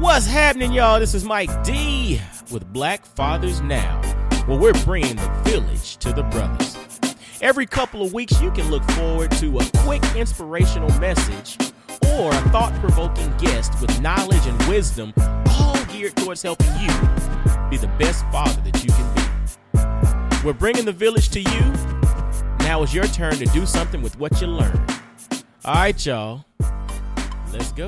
What's happening, y'all? This is Mike D with Black Fathers Now, where we're bringing the village to the brothers. Every couple of weeks, you can look forward to a quick inspirational message or a thought-provoking guest with knowledge and wisdom, all geared towards helping you be the best father that you can be. We're bringing the village to you. Now it's your turn to do something with what you learned. All right, y'all. Let's go.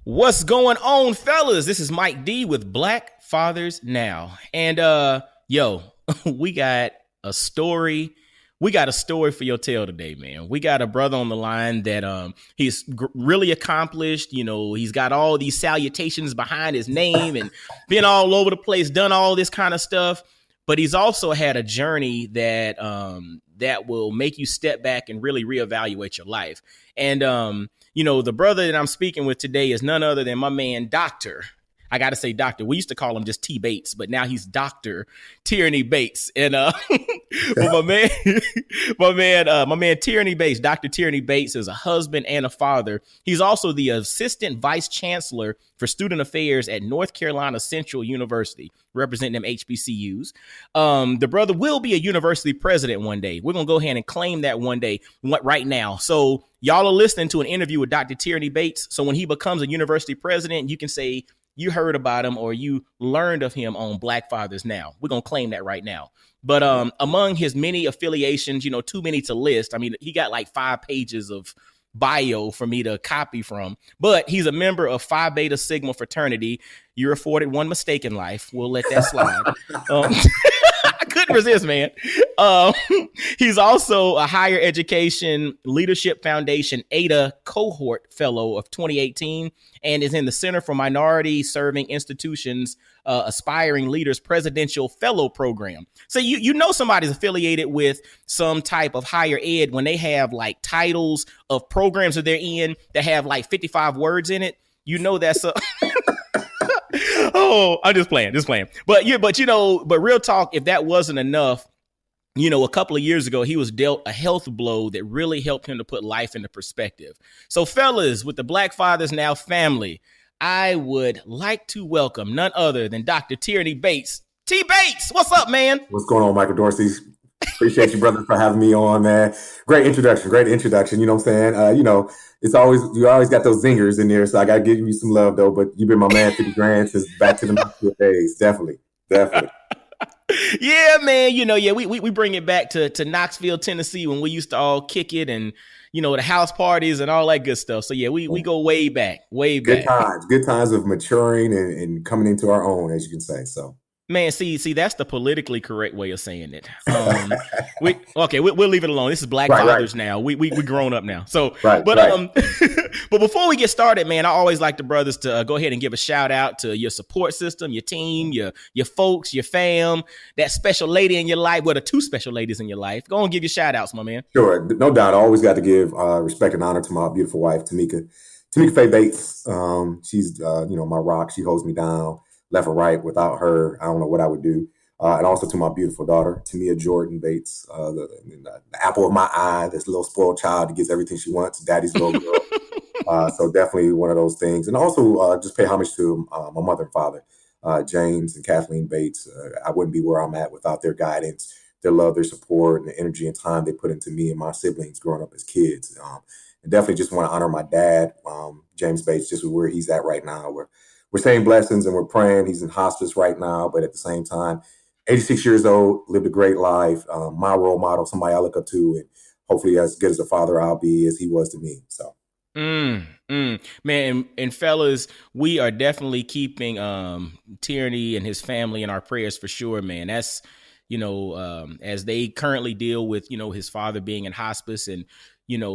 What's going on, fellas? This is Mike D with Black Fathers Now. And we got a story. We got a story for your tale today, man. We got a brother on the line that he's really accomplished. You know, he's got all these salutations behind his name and been all over the place, done all this kind of stuff. But he's also had a journey that that will make you step back and really reevaluate your life. And the brother that I'm speaking with today is none other than my man, Dr. I got to say Doctor. We used to call him just T Bates, but now he's Dr. Tierney Bates. And well, my man Tierney Bates, Dr. Tierney Bates is a husband and a father. He's also the Assistant Vice Chancellor for Student Affairs at North Carolina Central University, representing them HBCUs. The brother will be a university president one day. We're going to go ahead and claim that one day right now. So y'all are listening to an interview with Dr. Tierney Bates. So when he becomes a university president, you can say you heard about him or you learned of him on Black Fathers Now. We're going to claim that right now. But among his many affiliations, too many to list. I mean, he got like 5 pages of bio for me to copy from, but he's a member of Phi Beta Sigma fraternity. You're afforded one mistake in life. We'll let that slide. I couldn't resist, man. He's also a Higher Education Leadership Foundation ADA cohort fellow of 2018 and is in the Center for Minority Serving Institutions Aspiring Leaders Presidential Fellow Program. So you know somebody's affiliated with some type of higher ed when they have like titles of programs that they're in that have like 55 words in it. You know that's a Oh, I'm just playing. But real talk, if that wasn't enough, a couple of years ago, he was dealt a health blow that really helped him to put life into perspective. So fellas, with the Black Fathers Now family, I would like to welcome none other than Dr. Tierney Bates. T Bates, what's up, man? What's going on, Michael Dorsey? Appreciate you, brother, for having me on, man. Great introduction. You know what I'm saying? You always got those zingers in there, so I got to give you some love, though. But you've been my man 50 grand since back to the Knoxville days. Definitely. Yeah, man. We bring it back to Knoxville, Tennessee, when we used to all kick it and, the house parties and all that good stuff. So, yeah, we go way back. Good times of maturing and coming into our own, as you can say. So. Man, see, that's the politically correct way of saying it. We'll leave it alone. This is Black Fathers Now. We grown up now. So, but before we get started, man, I always like the brothers to go ahead and give a shout out to your support system, your team, your folks, your fam, that special lady in your life, the 2 special ladies in your life. Go and give your shout outs, my man. Sure, no doubt. I always got to give respect and honor to my beautiful wife, Tamika Faye Bates. She's my rock. She holds me down. Left or right. Without her, I don't know what I would do. And also to my beautiful daughter, Tamia Jordan Bates, the apple of my eye, this little spoiled child that gets everything she wants, daddy's little girl. So definitely one of those things. And also just pay homage to my mother and father, James and Kathleen Bates. I wouldn't be where I'm at without their guidance, their love, their support, and the energy and time they put into me and my siblings growing up as kids. And definitely just want to honor my dad, James Bates, just where he's at right now. We're saying blessings and we're praying. He's in hospice right now, but at the same time, 86 years old, lived a great life. My role model, somebody I look up to, and hopefully as good as a father I'll be as he was to me. So, man, and fellas, we are definitely keeping Tierney and his family in our prayers for sure, man. That's as they currently deal with his father being in hospice and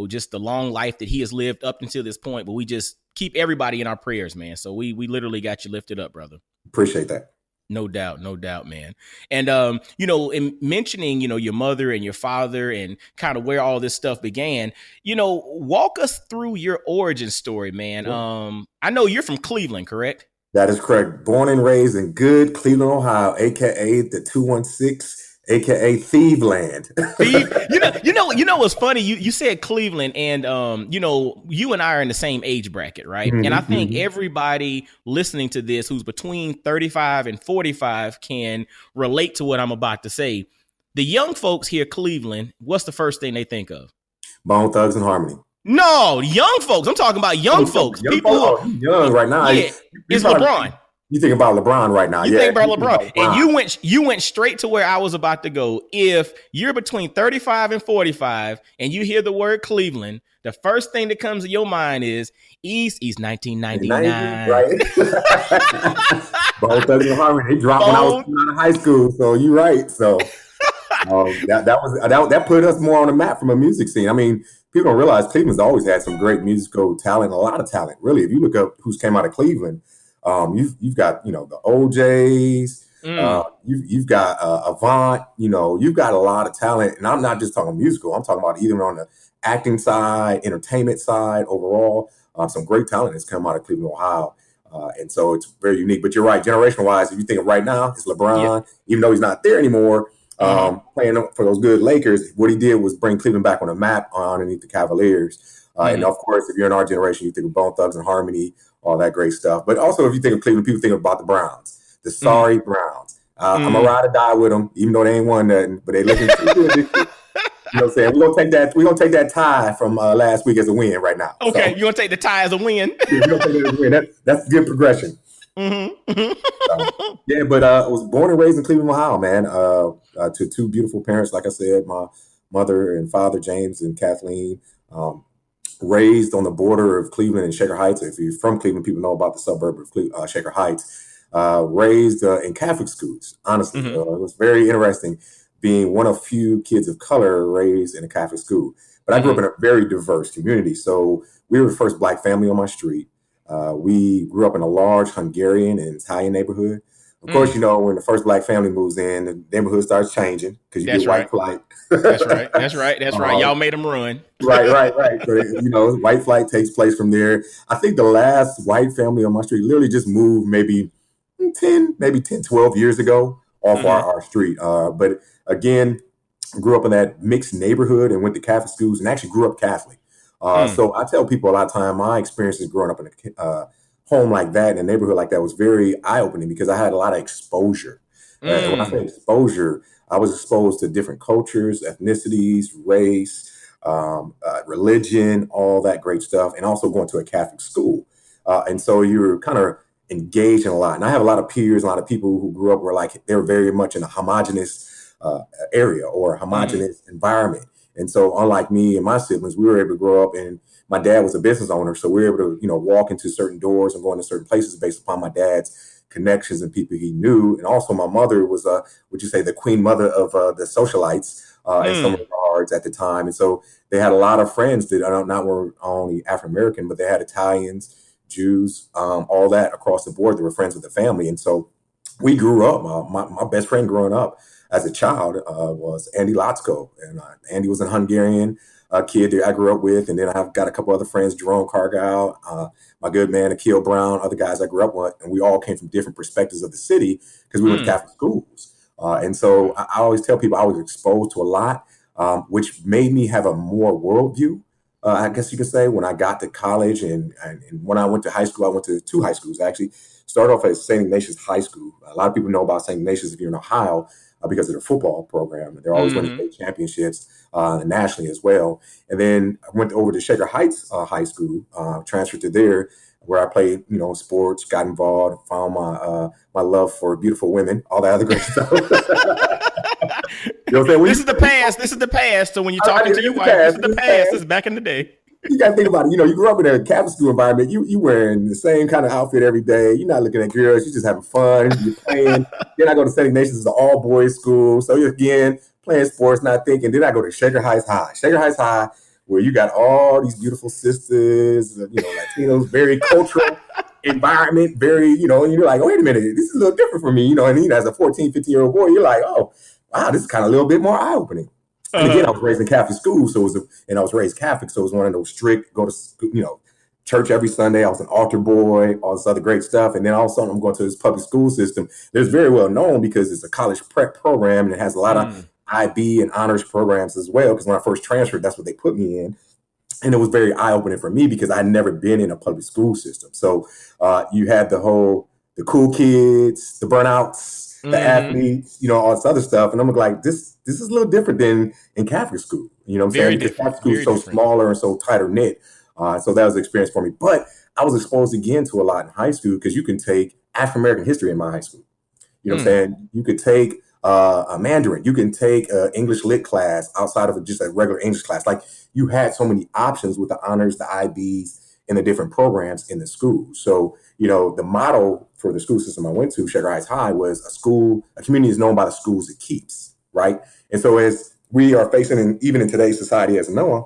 just the long life that he has lived up until this point. But we just keep everybody in our prayers, man. So we literally got you lifted up, brother. Appreciate that. No doubt, man. And, in mentioning, your mother and your father and kind of where all this stuff began, walk us through your origin story, man. Sure. I know you're from Cleveland, correct? That is correct. Born and raised in good Cleveland, Ohio, a.k.a. the 216 AKA Thieveland. You know what's funny? You said Cleveland, and you and I are in the same age bracket, right? And I think everybody listening to this who's between 35 and 45 can relate to what I'm about to say. The young folks hear Cleveland, what's the first thing they think of? Bone Thugs and Harmony. No, young folks. I'm talking about young folks. Young people folks? Young right now. Yeah, it's LeBron. You think about LeBron right now. You think about LeBron. And you went straight to where I was about to go. If you're between 35 and 45 and you hear the word Cleveland, the first thing that comes to your mind is East 1999. Right. Bone Thugs and Harmony. They dropped when I was out of high school. So you're right. So that put us more on the map from a music scene. I mean, people don't realize Cleveland's always had some great musical talent, a lot of talent. Really, if you look up who's came out of Cleveland, you've got the OJs, you've got Avant, you've got a lot of talent, and I'm not just talking musical. I'm talking about even on the acting side, entertainment side, overall, some great talent has come out of Cleveland, Ohio, and so it's very unique. But you're right, generation wise, if you think of right now, it's LeBron, even though he's not there anymore. Playing for those good Lakers, what he did was bring Cleveland back on the map underneath the Cavaliers. And of course, if you're in our generation, you think of Bone Thugs and Harmony, all that great stuff. But also, if you think of Cleveland, people think about the Browns, the sorry Browns. I'm a ride or die with them, even though they ain't won nothing, but they looking too good this year. You know what I'm saying? We're gonna take that tie from last week as a win right now. Okay, you're gonna take the tie as a win. We're gonna take it as a win. That's good progression. But I was born and raised in Cleveland, Ohio, man. To two beautiful parents, like I said, my mother and father, James and Kathleen. Raised on the border of Cleveland and Shaker Heights. If you're from Cleveland, people know about the suburb of Shaker Heights. Raised in Catholic schools. Honestly, it was very interesting being one of few kids of color raised in a Catholic school. But I grew up in a very diverse community. So we were the first Black family on my street. We grew up in a large Hungarian and Italian neighborhood. Of course, when the first Black family moves in, the neighborhood starts changing because you get white flight. That's right. Y'all made them run. Right. So, white flight takes place from there. I think the last white family on my street literally just moved maybe 10, 12 years ago off our street. But again, grew up in that mixed neighborhood and went to Catholic schools and actually grew up Catholic. So I tell people a lot of time my experiences growing up in a home like that, in a neighborhood like that, was very eye-opening because I had a lot of exposure. And when I say exposure, I was exposed to different cultures, ethnicities, race, religion, all that great stuff, and also going to a Catholic school. And so you're kind of engaged in a lot. And I have a lot of peers, a lot of people who grew up where they're very much in a homogenous area or a homogenous environment. And so unlike me and my siblings, we were able to grow up, and my dad was a business owner. So we were able to, walk into certain doors and go into certain places based upon my dad's connections and people he knew. And also my mother was, the queen mother of the socialites in some regards at the time. And so they had a lot of friends that not were only African-American, but they had Italians, Jews, all that across the board. They were friends with the family. And so we grew up. My best friend growing up as a child was Andy Lotsko. And Andy was a Hungarian kid that I grew up with. And then I've got a couple other friends, Jerome Cargile, my good man, Akil Brown, other guys I grew up with. And we all came from different perspectives of the city because we went to Catholic schools. And so I always tell people I was exposed to a lot, which made me have a more worldview, I guess you could say, when I got to college. And when I went to high school, I went to two high schools. I actually started off at St. Ignatius High School. A lot of people know about St. Ignatius if you're in Ohio because of their football program. They're always winning state championships nationally as well. And then I went over to Shaker Heights High School, transferred to there, where I played, sports, got involved, found my love for beautiful women, all that other great stuff. What I'm saying? This is the past. So when you're talking to your wife, this is the past. This is back in the day. You got to think about it. You grew up in a Catholic school environment. You wearing the same kind of outfit every day. You're not looking at girls. You're just having fun. You're playing. Then I go to St. Ignatius, it's an all-boys school. So again, playing sports, not thinking. Then I go to Shaker Heights High, where you got all these beautiful sisters, Latinos, very cultural environment, very, and you're like, oh, wait a minute, this is a little different for me, and as a 14, 15-year-old boy, you're like, oh, wow, this is kind of a little bit more eye-opening. And again, I was raised in Catholic school, and I was raised Catholic, so it was one of those strict, go to school, church every Sunday. I was an altar boy, all this other great stuff. And then all of a sudden I'm going to this public school system that's very well known because it's a college prep program and it has a lot of IB and honors programs as well. Because when I first transferred, that's what they put me in. And it was very eye-opening for me because I'd never been in a public school system. So you had the cool kids, the burnouts, the athletes, all this other stuff. And I'm like, this is a little different than in Catholic school. You know what I'm saying? Because Catholic school is so smaller and so tighter knit. So that was an experience for me. But I was exposed again to a lot in high school because you can take African American history in my high school. You know what I'm saying? You could take a Mandarin. You can take an English lit class outside of just a regular English class. Like you had so many options with the honors, the IBs, and the different programs in the school. So, the model for the school system I went to, Shaker Heights High, was a community is known by the schools it keeps, right? And so as we are facing, even in today's society as Noah,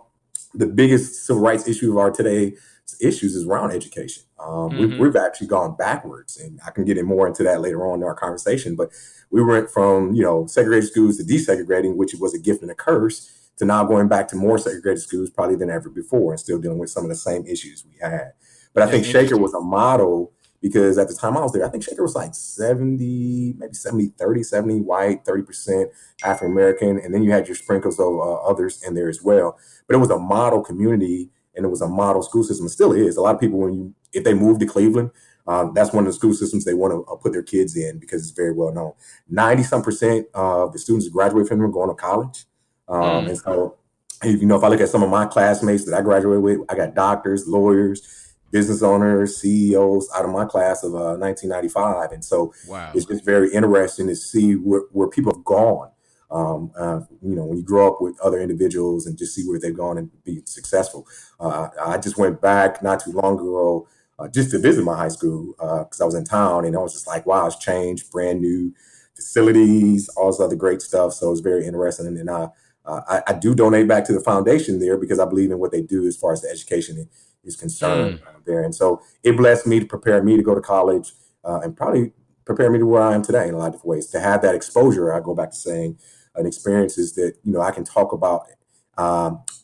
the biggest civil rights issue of our today's issues is around education. We've actually gone backwards, and I can get in more into that later on in our conversation. But we went from segregated schools to desegregating, which was a gift and a curse, to now going back to more segregated schools probably than ever before, and still dealing with some of the same issues we had. But I think Shaker was a model because at the time I was there, I think Shaker was like 70, maybe 70, 30, 70 white, 30% African American, and then you had your sprinkles of others in there as well. But it was a model community. And it was a model school system. It still is. A lot of people, if they move to Cleveland, that's one of the school systems they want to put their kids in because it's very well known. 90-some% of the students who graduate from them are going to college. And so, if I look at some of my classmates that I graduated with, I got doctors, lawyers, business owners, CEOs out of my class of 1995. And so It's just very interesting to see where people have gone. When you grow up with other individuals and just see where they've gone and be successful. I just went back not too long ago just to visit my high school because I was in town, and I was just like, wow, it's changed, brand new facilities, all this other great stuff. So it's very interesting. And I do donate back to the foundation there because I believe in what they do as far as the education is concerned there. And so it blessed me to prepare me to go to college and probably prepare me to where I am today in a lot of different ways. To have that exposure, I go back to saying, and experiences that I can talk about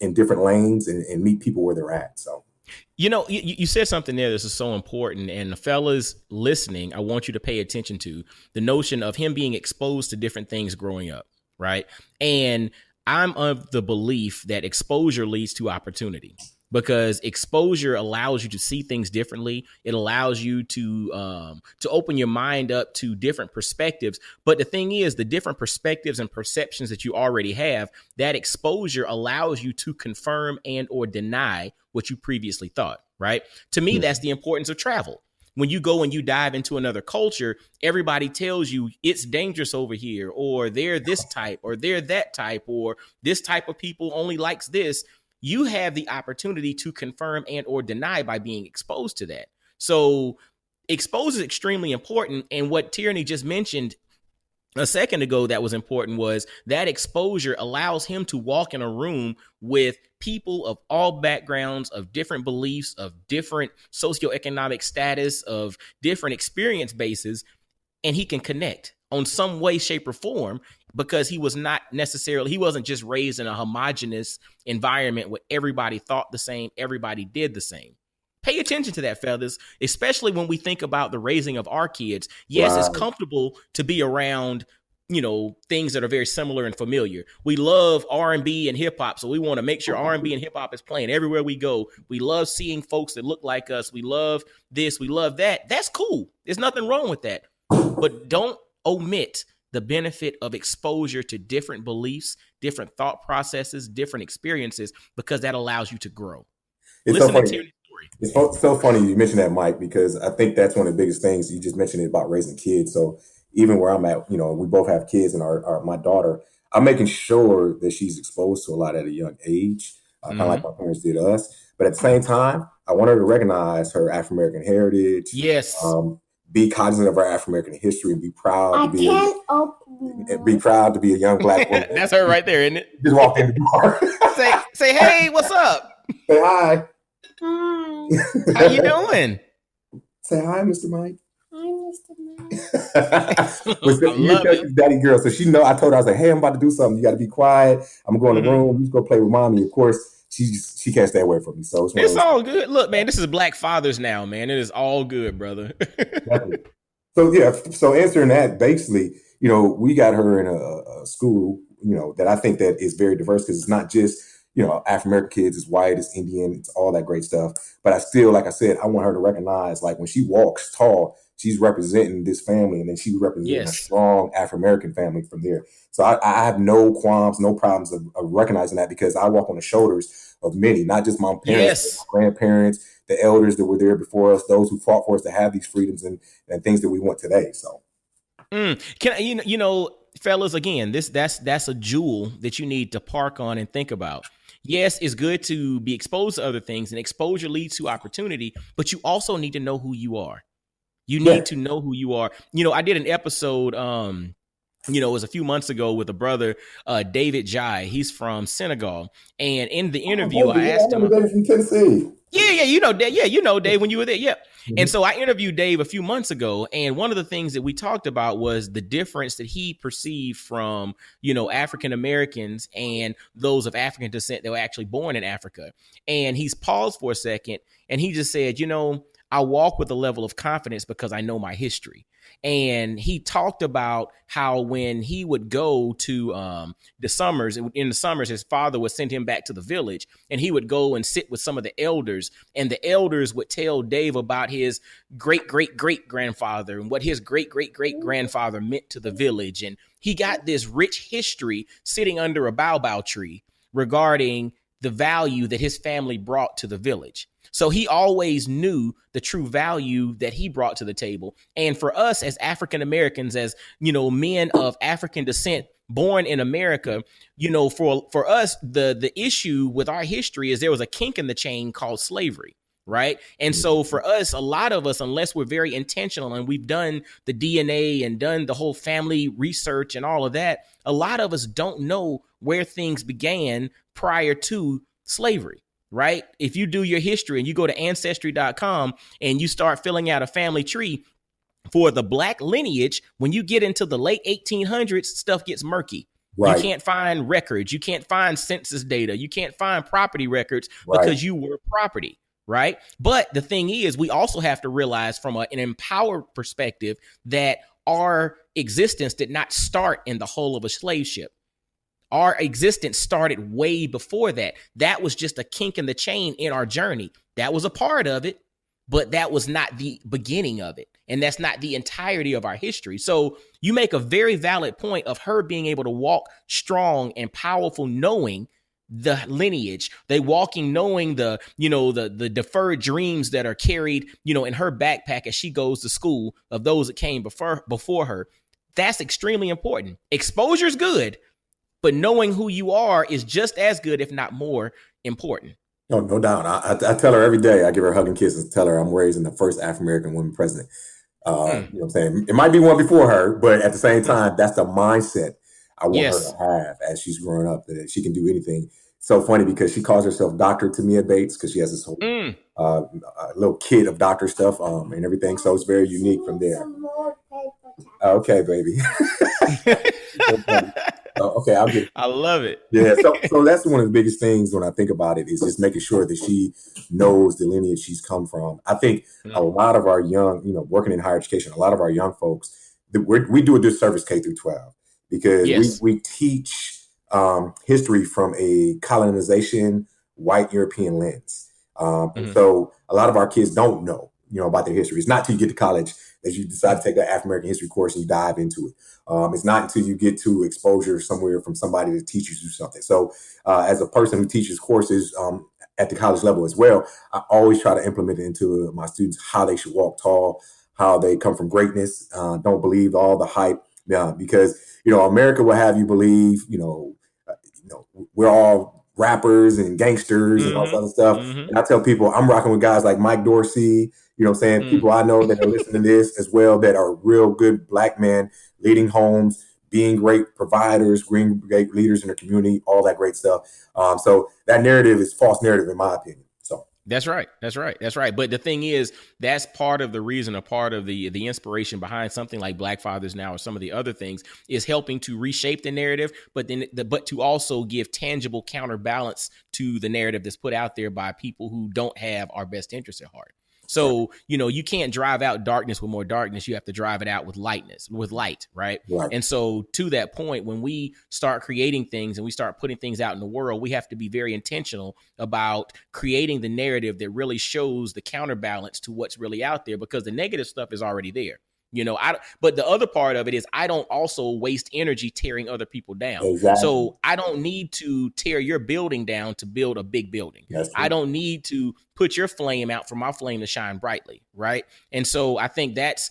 in different lanes and meet people where they're at. So, you said something there. This is so important, and the fellas listening, I want you to pay attention to the notion of him being exposed to different things growing up, right? And I'm of the belief that exposure leads to opportunity. Because exposure allows you to see things differently. It allows you to open your mind up to different perspectives. But the thing is, the different perspectives and perceptions that you already have, that exposure allows you to confirm and or deny what you previously thought, right? To me, that's the importance of travel. When you go and you dive into another culture, everybody tells you it's dangerous over here, or they're this type, or they're that type, or this type of people only likes this. You have the opportunity to confirm and or deny by being exposed to that. So exposure is extremely important. And what Tierney just mentioned a second ago that was important was that exposure allows him to walk in a room with people of all backgrounds, of different beliefs, of different socioeconomic status, of different experience bases, and he can connect on some way, shape, or form, because he wasn't just raised in a homogenous environment where everybody thought the same, everybody did the same. Pay attention to that, fellas, especially when we think about the raising of our kids. Yes, It's comfortable to be around, things that are very similar and familiar. We love R&B and hip hop, so we want to make sure R&B and hip hop is playing everywhere we go. We love seeing folks that look like us. We love this. We love that. That's cool. There's nothing wrong with that. But don't omit the benefit of exposure to different beliefs, different thought processes, different experiences, because that allows you to grow. It's so funny. It's so funny you mentioned that, Mike, because I think that's one of the biggest things you just mentioned about raising kids. So even where I'm at, we both have kids, and my daughter, I'm making sure that she's exposed to a lot at a young age, kind of like my parents did us. But at the same time, I want her to recognize her African American heritage. Yes. Be cognizant of our African American history and be proud to be a young Black woman. That's her right there, isn't it? Just walk in the door. say, hey, what's up? Say hi. Hi. How you doing? Say hi, Mr. Mike. Hi, Mr. Mike. You tell she's daddy girl, so she know. I told her, I was like, hey, I'm about to do something. You got to be quiet. I'm going to go in the room. You just go play with mommy. Of course, she can't stay away from me. So It's all good. Look, man, this is Black Fathers Now, man. It is all good, brother. Exactly. So yeah, so answering that, basically, we got her in a school, that I think that is very diverse because it's not just, African American kids, it's white, it's Indian, it's all that great stuff. But I still, like I said, I want her to recognize, like when she walks tall, she's representing this family, and then she's representing a strong African American family from there. So I have no qualms, no problems of recognizing that because I walk on the shoulders of many, not just my parents, but my grandparents, the elders that were there before us, those who fought for us to have these freedoms and things that we want today. So, fellas, again, that's a jewel that you need to park on and think about. Yes, it's good to be exposed to other things, and exposure leads to opportunity, but you also need to know who you are. You need to know who you are. I did an episode, it was a few months ago with a brother, David Jai. He's from Senegal. And in the interview, I asked him. David from Tennessee. Yeah, Dave. Yeah, Dave when you were there. Yeah. Mm-hmm. And so I interviewed Dave a few months ago. And one of the things that we talked about was the difference that he perceived from, African Americans and those of African descent that were actually born in Africa. And he's paused for a second and he just said, I walk with a level of confidence because I know my history. And he talked about how when he would go to the summers, his father would send him back to the village and he would go and sit with some of the elders, and the elders would tell Dave about his great-great-great-grandfather and what his great-great-great-grandfather meant to the village. And he got this rich history sitting under a baobab tree regarding the value that his family brought to the village. So he always knew the true value that he brought to the table. And for us as African Americans, as, men of African descent born in America, for us, the issue with our history is there was a kink in the chain called slavery. Right. And so for us, a lot of us, unless we're very intentional and we've done the DNA and done the whole family research and all of that, a lot of us don't know where things began prior to slavery. Right. If you do your history and you go to ancestry.com and you start filling out a family tree for the Black lineage, when you get into the late 1800s, stuff gets murky. Right. You can't find records. You can't find census data. You can't find property records because you were property. Right. But the thing is, we also have to realize from an empowered perspective that our existence did not start in the hull of a slave ship. Our existence started way before that. That was just a kink in the chain in our journey. That was a part of it, but that was not the beginning of it. And that's not the entirety of our history. So you make a very valid point of her being able to walk strong and powerful, knowing the lineage, knowing the deferred dreams that are carried, in her backpack as she goes to school of those that came before her. That's extremely important. Exposure is good, but knowing who you are is just as good, if not more important. No doubt. I tell her every day, I give her a hug and kiss and tell her I'm raising the first African-American woman president. You know what I'm saying? It might be one before her, but at the same time, that's the mindset I want her to have as she's growing up, that she can do anything. So funny because she calls herself Dr. Tierney Bates because she has this whole little kit of doctor stuff and everything. So it's very unique from there. Okay, baby. Okay, I love it. Yeah, so that's one of the biggest things when I think about it is just making sure that she knows the lineage she's come from. I think a lot of our young, working in higher education, a lot of our young folks, we do a disservice K through 12 because we teach history from a colonization, white European lens. And so a lot of our kids don't know, about their history. It's not till you get to college that you decide to take that African American history course and you dive into it. It's not until you get to exposure somewhere from somebody that teaches you something. So as a person who teaches courses at the college level as well, I always try to implement it into my students how they should walk tall, how they come from greatness. Don't believe all the hype because, America will have you believe, we're all rappers and gangsters and all this other stuff. And I tell people I'm rocking with guys like Mike Dorsey, people I know that are listening to this as well that are real good Black men leading homes, being great providers, being great leaders in the community, all that great stuff. So that narrative is false narrative in my opinion. So That's right. That's right. That's right. But the thing is, that's part of the reason, a part of the inspiration behind something like Black Fathers Now or some of the other things is helping to reshape the narrative, but then but to also give tangible counterbalance to the narrative that's put out there by people who don't have our best interests at heart. So, you can't drive out darkness with more darkness. You have to drive it out with light, right? Right. And so to that point, when we start creating things and we start putting things out in the world, we have to be very intentional about creating the narrative that really shows the counterbalance to what's really out there, because the negative stuff is already there. But the other part of it is I don't also waste energy tearing other people down. Exactly. So I don't need to tear your building down to build a big building. I don't need to put your flame out for my flame to shine brightly. Right. And so I think that's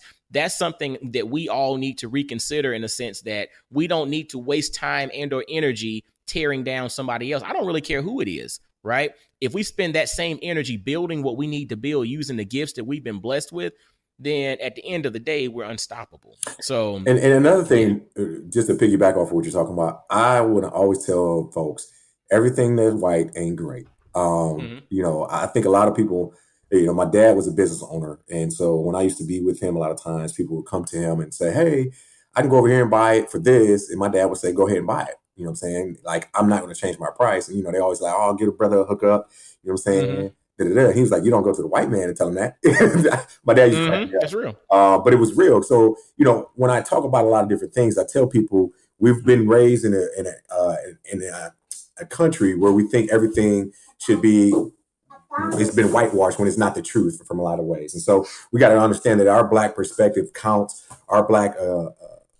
something that we all need to reconsider, in a sense that we don't need to waste time and or energy tearing down somebody else. I don't really care who it is. Right. If we spend that same energy building what we need to build using the gifts that we've been blessed with, then at the end of the day, we're unstoppable. So, and another thing, just to piggyback off of what you're talking about, I would always tell folks, everything that's white ain't great. I think a lot of people, my dad was a business owner. And so when I used to be with him, a lot of times people would come to him and say, hey, I can go over here and buy it for this. And my dad would say, go ahead and buy it. You know what I'm saying? Like, I'm not going to change my price. And, they always like, oh, I'll get a brother a hookup. You know what I'm saying? He was like, you don't go to the white man and tell him that. My dad used to crack me up. That's real. But it was real. So, when I talk about a lot of different things, I tell people we've been raised in a country where we think everything should be, it's been whitewashed when it's not the truth from a lot of ways. And so we got to understand that our Black perspective counts, our Black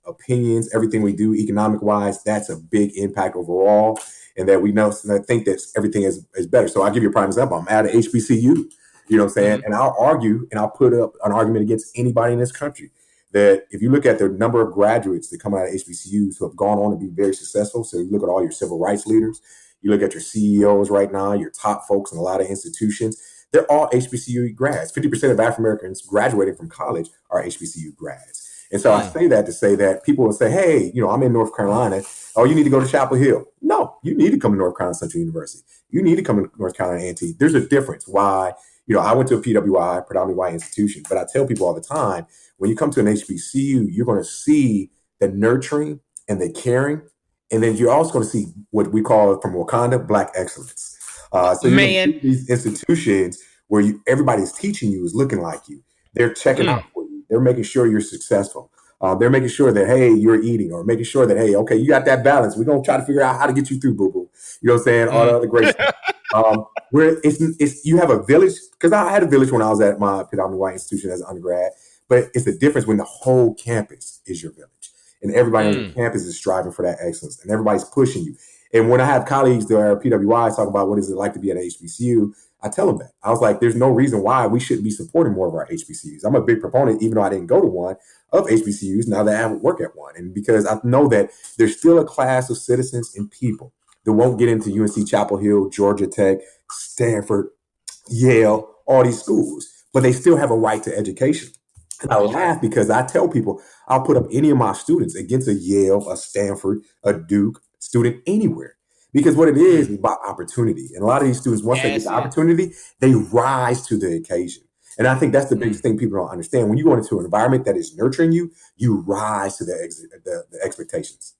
opinions, everything we do economic wise, that's a big impact overall. And that we know, and I think that everything is better. So I'll give you a prime example. I'm at a HBCU, you know what I'm saying? And I'll argue and I'll put up an argument against anybody in this country that if you look at the number of graduates that come out of HBCUs who have gone on to be very successful, so you look at all your civil rights leaders, you look at your CEOs right now, your top folks in a lot of institutions, they're all HBCU grads. 50% of African Americans graduating from college are HBCU grads. And so I say that to say that people will say, hey, I'm in North Carolina. Oh, you need to go to Chapel Hill. No, you need to come to North Carolina Central University. You need to come to North Carolina A&T. There's a difference why, I went to a PWI, predominantly white institution, but I tell people all the time, when you come to an HBCU, you're going to see the nurturing and the caring. And then you're also going to see what we call from Wakanda, Black excellence. So you these institutions where everybody's teaching you is looking like you. They're checking out for you. They're making sure you're successful. They're making sure that, hey, you're eating, or making sure that, hey, okay, you got that balance. We're going to try to figure out how to get you through, boo-boo. You know what I'm saying? All the other great stuff. Where you have a village, because I had a village when I was at my predominantly white institution as an undergrad, but it's the difference when the whole campus is your village. And everybody on the campus is striving for that excellence, and everybody's pushing you. And when I have colleagues that are PWI talk about what is it like to be at a HBCU, I tell them that. I was like, there's no reason why we shouldn't be supporting more of our HBCUs. I'm a big proponent, even though I didn't go to one, of HBCUs now that I work at one. And because I know that there's still a class of citizens and people that won't get into UNC Chapel Hill, Georgia Tech, Stanford, Yale, all these schools, but they still have a right to education. And I laugh because I tell people I'll put up any of my students against a Yale, a Stanford, a Duke student anywhere. Because what it is about opportunity. And a lot of these students, once they get the opportunity, they rise to the occasion. And I think that's the biggest thing people don't understand. When you go into an environment that is nurturing you, you rise to the expectations.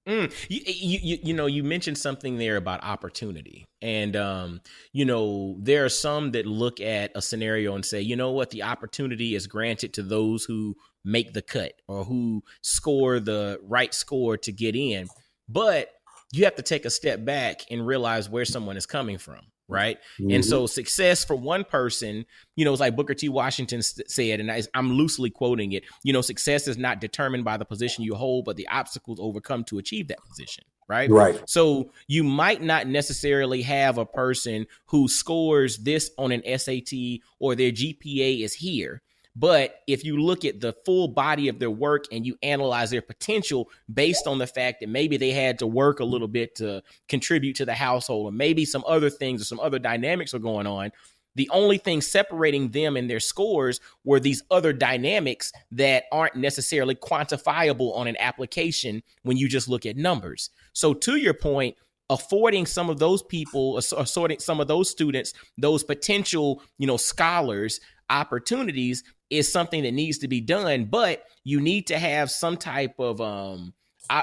You mentioned something there about opportunity. And, there are some that look at a scenario and say, you know what, the opportunity is granted to those who make the cut or who score the right score to get in. But you have to take a step back and realize where someone is coming from. Right. And so success for one person, it's like Booker T. Washington said, and I'm loosely quoting it, success is not determined by the position you hold, but the obstacles overcome to achieve that position. Right. So you might not necessarily have a person who scores this on an SAT or their GPA is here. But if you look at the full body of their work and you analyze their potential based on the fact that maybe they had to work a little bit to contribute to the household, or maybe some other things or some other dynamics are going on, the only thing separating them and their scores were these other dynamics that aren't necessarily quantifiable on an application when you just look at numbers. So to your point, affording some of those people, assorting some of those students, those potential, scholars, opportunities is something that needs to be done. But you need to have some type of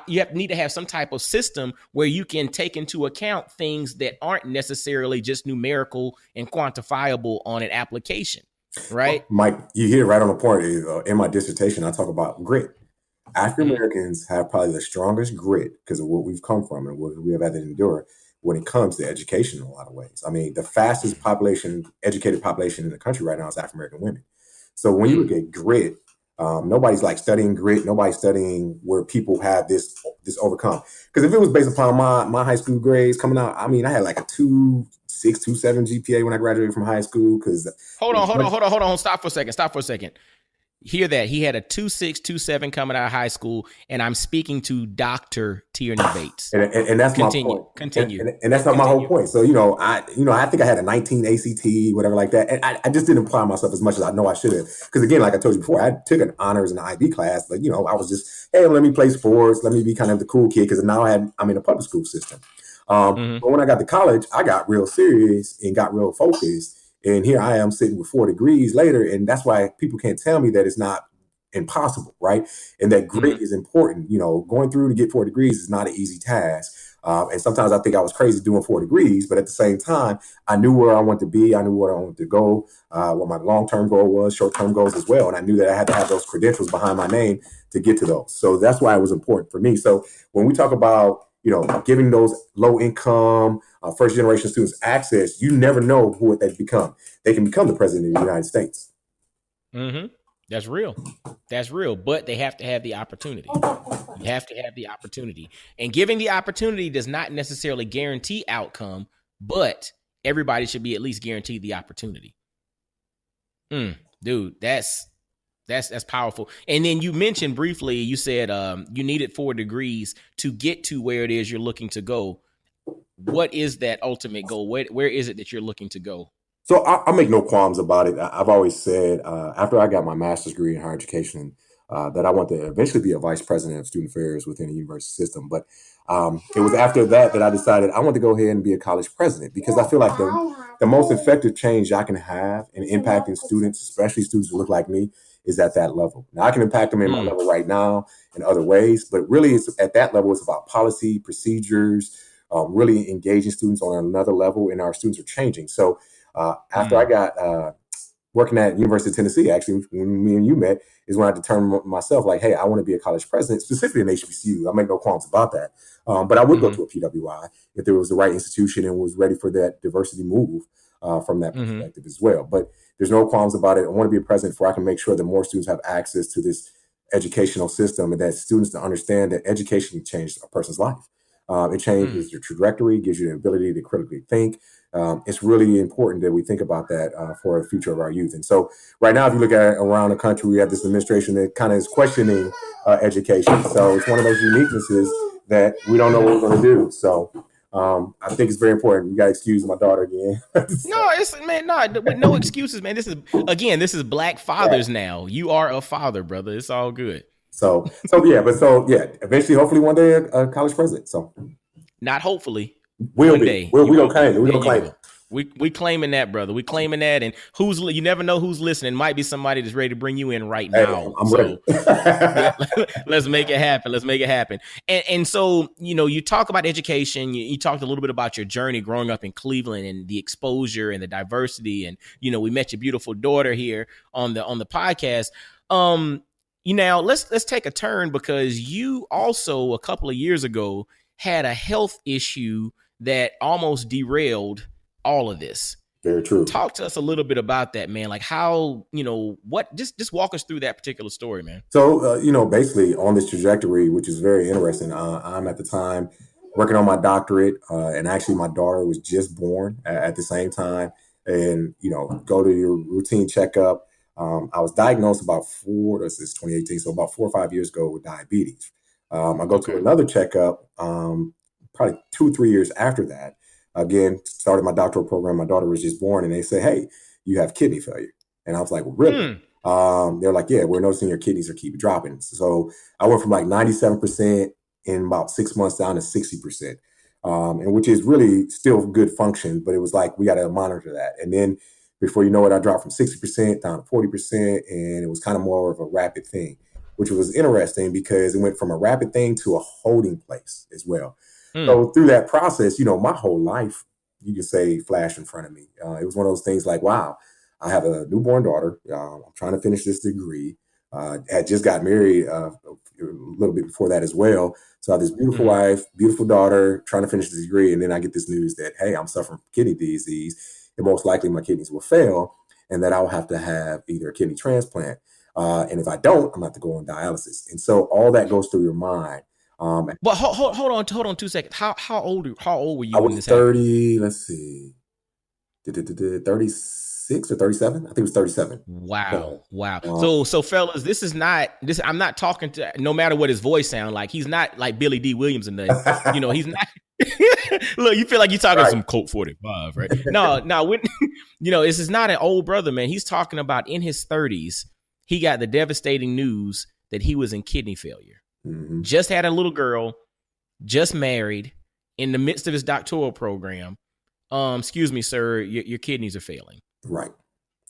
need to have some type of system where you can take into account things that aren't necessarily just numerical and quantifiable on an application, right? Mike, you hit it right on the point. In my dissertation, I talk about grit. African Americans have probably the strongest grit because of what we've come from and what we have had to endure when it comes to education in a lot of ways. I mean, the fastest educated population in the country right now is African American women. So when you look at grit, nobody's like studying grit. Nobody's studying where people have this overcome. Because if it was based upon my high school grades coming out, I mean, I had like a 2.6, 2.7 GPA when I graduated from high school. Because hold on. Stop for a second. Hear that. He had a 2.6, 2.7 coming out of high school, and I'm speaking to Dr. Tierney Bates. And that's my point. Continue. And that's not my whole point. So, I think I had a 19 ACT, whatever like that. And I just didn't apply myself as much as I know I should have. Because again, like I told you before, I took an honors and IB class, but I was just, hey, let me play sports. Let me be kind of the cool kid. Because now I'm in a public school system. But when I got to college, I got real serious and got real focused. And here I am sitting with 4 degrees later. And that's why people can't tell me that it's not impossible, right? And that grit is important. Going through to get 4 degrees is not an easy task. And sometimes I think I was crazy doing 4 degrees, but at the same time, I knew where I wanted to be. I knew where I wanted to go, what my long-term goal was, short-term goals as well. And I knew that I had to have those credentials behind my name to get to those. So that's why it was important for me. So when we talk about giving those low-income, first-generation students access, you never know who they become. They can become the president of the United States. Mm-hmm. That's real. But they have to have the opportunity. You have to have the opportunity. And giving the opportunity does not necessarily guarantee outcome, but everybody should be at least guaranteed the opportunity. Dude, that's powerful. And then you mentioned briefly, you said you needed 4 degrees to get to where it is you're looking to go. What is that ultimate goal? Where is it that you're looking to go? So I make no qualms about it. I've always said after I got my master's degree in higher education that I want to eventually be a vice president of student affairs within the university system. But it was after that I decided I want to go ahead and be a college president because I feel like the most effective change I can have in impacting students, especially students who look like me, is at that level. Now I can impact them in my level right now in other ways, but really it's at that level. It's about policy, procedures, really engaging students on another level, and our students are changing. So after I got working at University of Tennessee, actually, when me and you met, is when I determined myself, like, hey, I want to be a college president, specifically in HBCU. I make no qualms about that. But I would go to a PWI if there was the right institution and was ready for that diversity move from that perspective as well. But there's no qualms about it. I want to be a president where I can make sure that more students have access to this educational system and that students to understand that education can change a person's life. It changes your trajectory, gives you the ability to critically think. It's really important that we think about that for the future of our youth. And so right now, if you look at it around the country, we have this administration that kind of is questioning education. So it's one of those uniquenesses that we don't know what we're going to do. So I think it's very important. You got to excuse my daughter again. No excuses, man. This is Black Fathers now. You are a father, brother. It's all good. So eventually, hopefully one day a college president. So not hopefully. We'll one be. day. We don't claim it. We don't claim it. We claiming that, brother. We claiming that, and you never know who's listening. It might be somebody that's ready to bring you in right now. I'm ready. Let's make it happen. And so, you talk about education. You talked a little bit about your journey growing up in Cleveland and the exposure and the diversity. And, we met your beautiful daughter here on the podcast. Now let's take a turn because you also a couple of years ago had a health issue that almost derailed all of this. Very true. Talk to us a little bit about that, man. Like how, just walk us through that particular story, man. So, basically on this trajectory, which is very interesting, I'm at the time working on my doctorate, and actually my daughter was just born at the same time, and, go to your routine checkup. I was diagnosed this is 2018, so about 4 or 5 years ago with diabetes. I go to another checkup, probably 2-3 years after that. Again, started my doctoral program. My daughter was just born, and they say, "Hey, you have kidney failure." And I was like, well, "Really?" They're like, "Yeah, we're noticing your kidneys are keep dropping." So I went from like 97% in about 6 months down to 60%. and which is really still good function, but it was like, we got to monitor that. And then before you know it, I dropped from 60% down to 40%, and it was kind of more of a rapid thing, which was interesting because it went from a rapid thing to a holding place as well. So through that process, my whole life, you could say, flashed in front of me. It was one of those things like, wow, I have a newborn daughter. I'm trying to finish this degree. Had just got married a little bit before that as well. So I have this beautiful wife, beautiful daughter, trying to finish the degree. And then I get this news that, hey, I'm suffering from kidney disease, and most likely my kidneys will fail, and that I'll have to have either a kidney transplant. And if I don't, I'm going to have to go on dialysis. And so all that goes through your mind. But hold on 2 seconds. How old were you I when was this 30, happened? Let's see, 36 or 37. I think it was 37. Wow. So fellas, this is not this. I'm not talking to, no matter what his voice sound like, he's not like Billy D. Williams and nothing. He's not. Look, you feel like you're talking some Colt 45, right? No, when, this is not an old brother, man. He's talking about in his 30s, he got the devastating news that he was in kidney failure. Mm-hmm. Just had a little girl, just married, in the midst of his doctoral program. Excuse me, sir, your kidneys are failing. Right.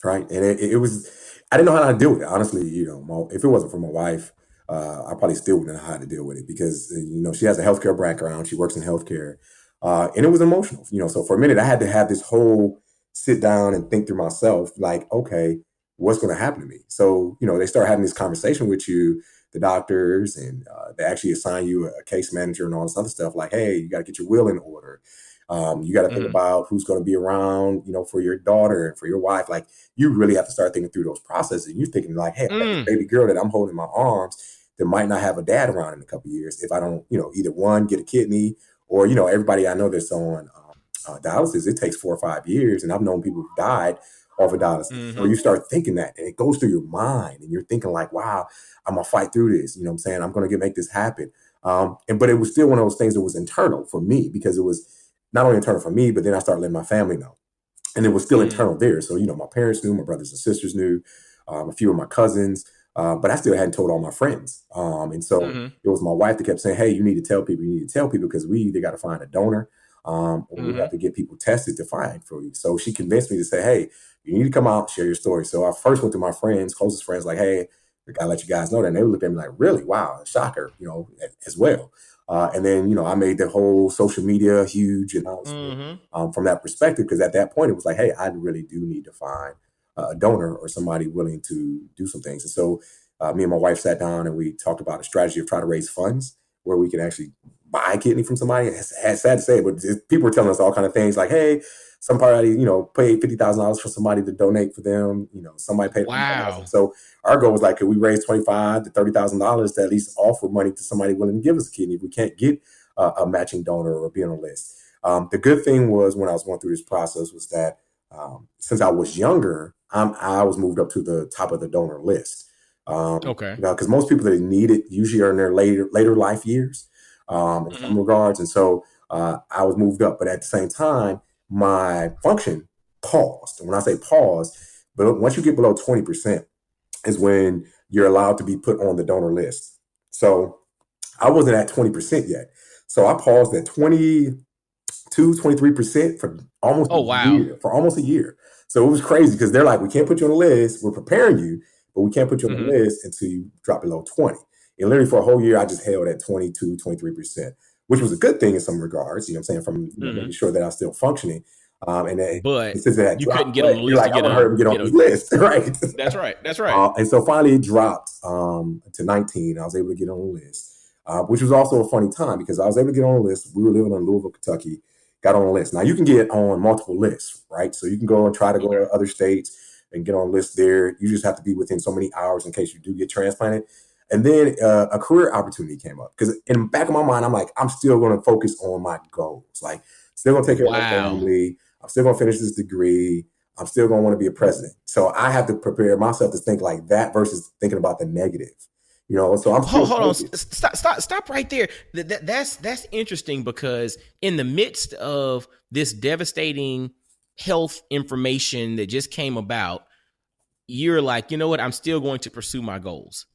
And it was, I didn't know how to deal with it. Honestly, if it wasn't for my wife, I probably still wouldn't know how to deal with it because, she has a healthcare background. She works in healthcare. And it was emotional, so for a minute I had to have this whole sit down and think through myself, like, okay, what's going to happen to me? So, they start having this conversation with you, the doctors, and they actually assign you a case manager and all this other stuff. Like, hey, you got to get your will in order. You got to think about who's going to be around, for your daughter and for your wife. Like, you really have to start thinking through those processes. And you're thinking like, hey, I got this baby girl that I'm holding in my arms that might not have a dad around in a couple of years if I don't, either one, get a kidney, or, everybody I know that's on dialysis, it takes 4 or 5 years. And I've known people who died off of dialysis. Mm-hmm. So you start thinking that, and it goes through your mind, and you're thinking like, wow, I'm going to fight through this. You know what I'm saying? I'm going to make this happen. But it was still one of those things that was internal for me, because it was not only internal for me, but then I started letting my family know. And it was still internal there. So, my parents knew, my brothers and sisters knew, a few of my cousins, but I still hadn't told all my friends. And so it was my wife that kept saying, hey, you need to tell people, because we either got to find a donor, or we have to get people tested to find for you. So she convinced me to say, hey, you need to come out, share your story. So I first went to my friends, closest friends, like, hey, I got to let you guys know that. And they looked at me like, really? Wow, shocker, as well. And then, I made the whole social media huge, and from that perspective, because at that point it was like, hey, I really do need to find a donor or somebody willing to do some things. And so me and my wife sat down and we talked about a strategy of trying to raise funds where we can actually buy a kidney from somebody. It's sad to say, but people were telling us all kind of things like, hey, somebody, paid $50,000 for somebody to donate for them. Somebody paid. Wow. So our goal was like, could we raise $25,000 to $30,000 to at least offer money to somebody willing to give us a kidney if we can't get a matching donor or be on a list? The good thing was, when I was going through this process, was that since I was younger, I was moved up to the top of the donor list. Okay. Because most people that need it usually are in their later life years, in some regards. And so I was moved up, but at the same time, my function paused. And when I say pause, but once you get below 20% is when you're allowed to be put on the donor list. So I wasn't at 20% yet. So I paused at 23% for almost a year. So it was crazy, because they're like, we can't put you on the list. We're preparing you, but we can't put you on the list until you drop below 20. And literally for a whole year, I just held at 22, 23%. Which was a good thing in some regards, I'm saying, from making sure that I was still functioning. And that, but you couldn't get on the list. Like, I'm gonna get on the list, right? That's right. And so finally it dropped to 19. I was able to get on the list, which was also a funny time, because I was able to get on the list. We were living in Louisville, Kentucky, got on the list. Now you can get on multiple lists, right? So you can go and try to go to other states and get on a list there. You just have to be within so many hours in case you do get transplanted. And then a career opportunity came up, because in the back of my mind, I'm like, I'm still going to focus on my goals. Like, still going to take care of my family. I'm still going to finish this degree. I'm still going to want to be a president. So I have to prepare myself to think like that versus thinking about the negative. So I'm still hold on, stop right there. That's interesting, because in the midst of this devastating health information that just came about, you're like, you know what? I'm still going to pursue my goals.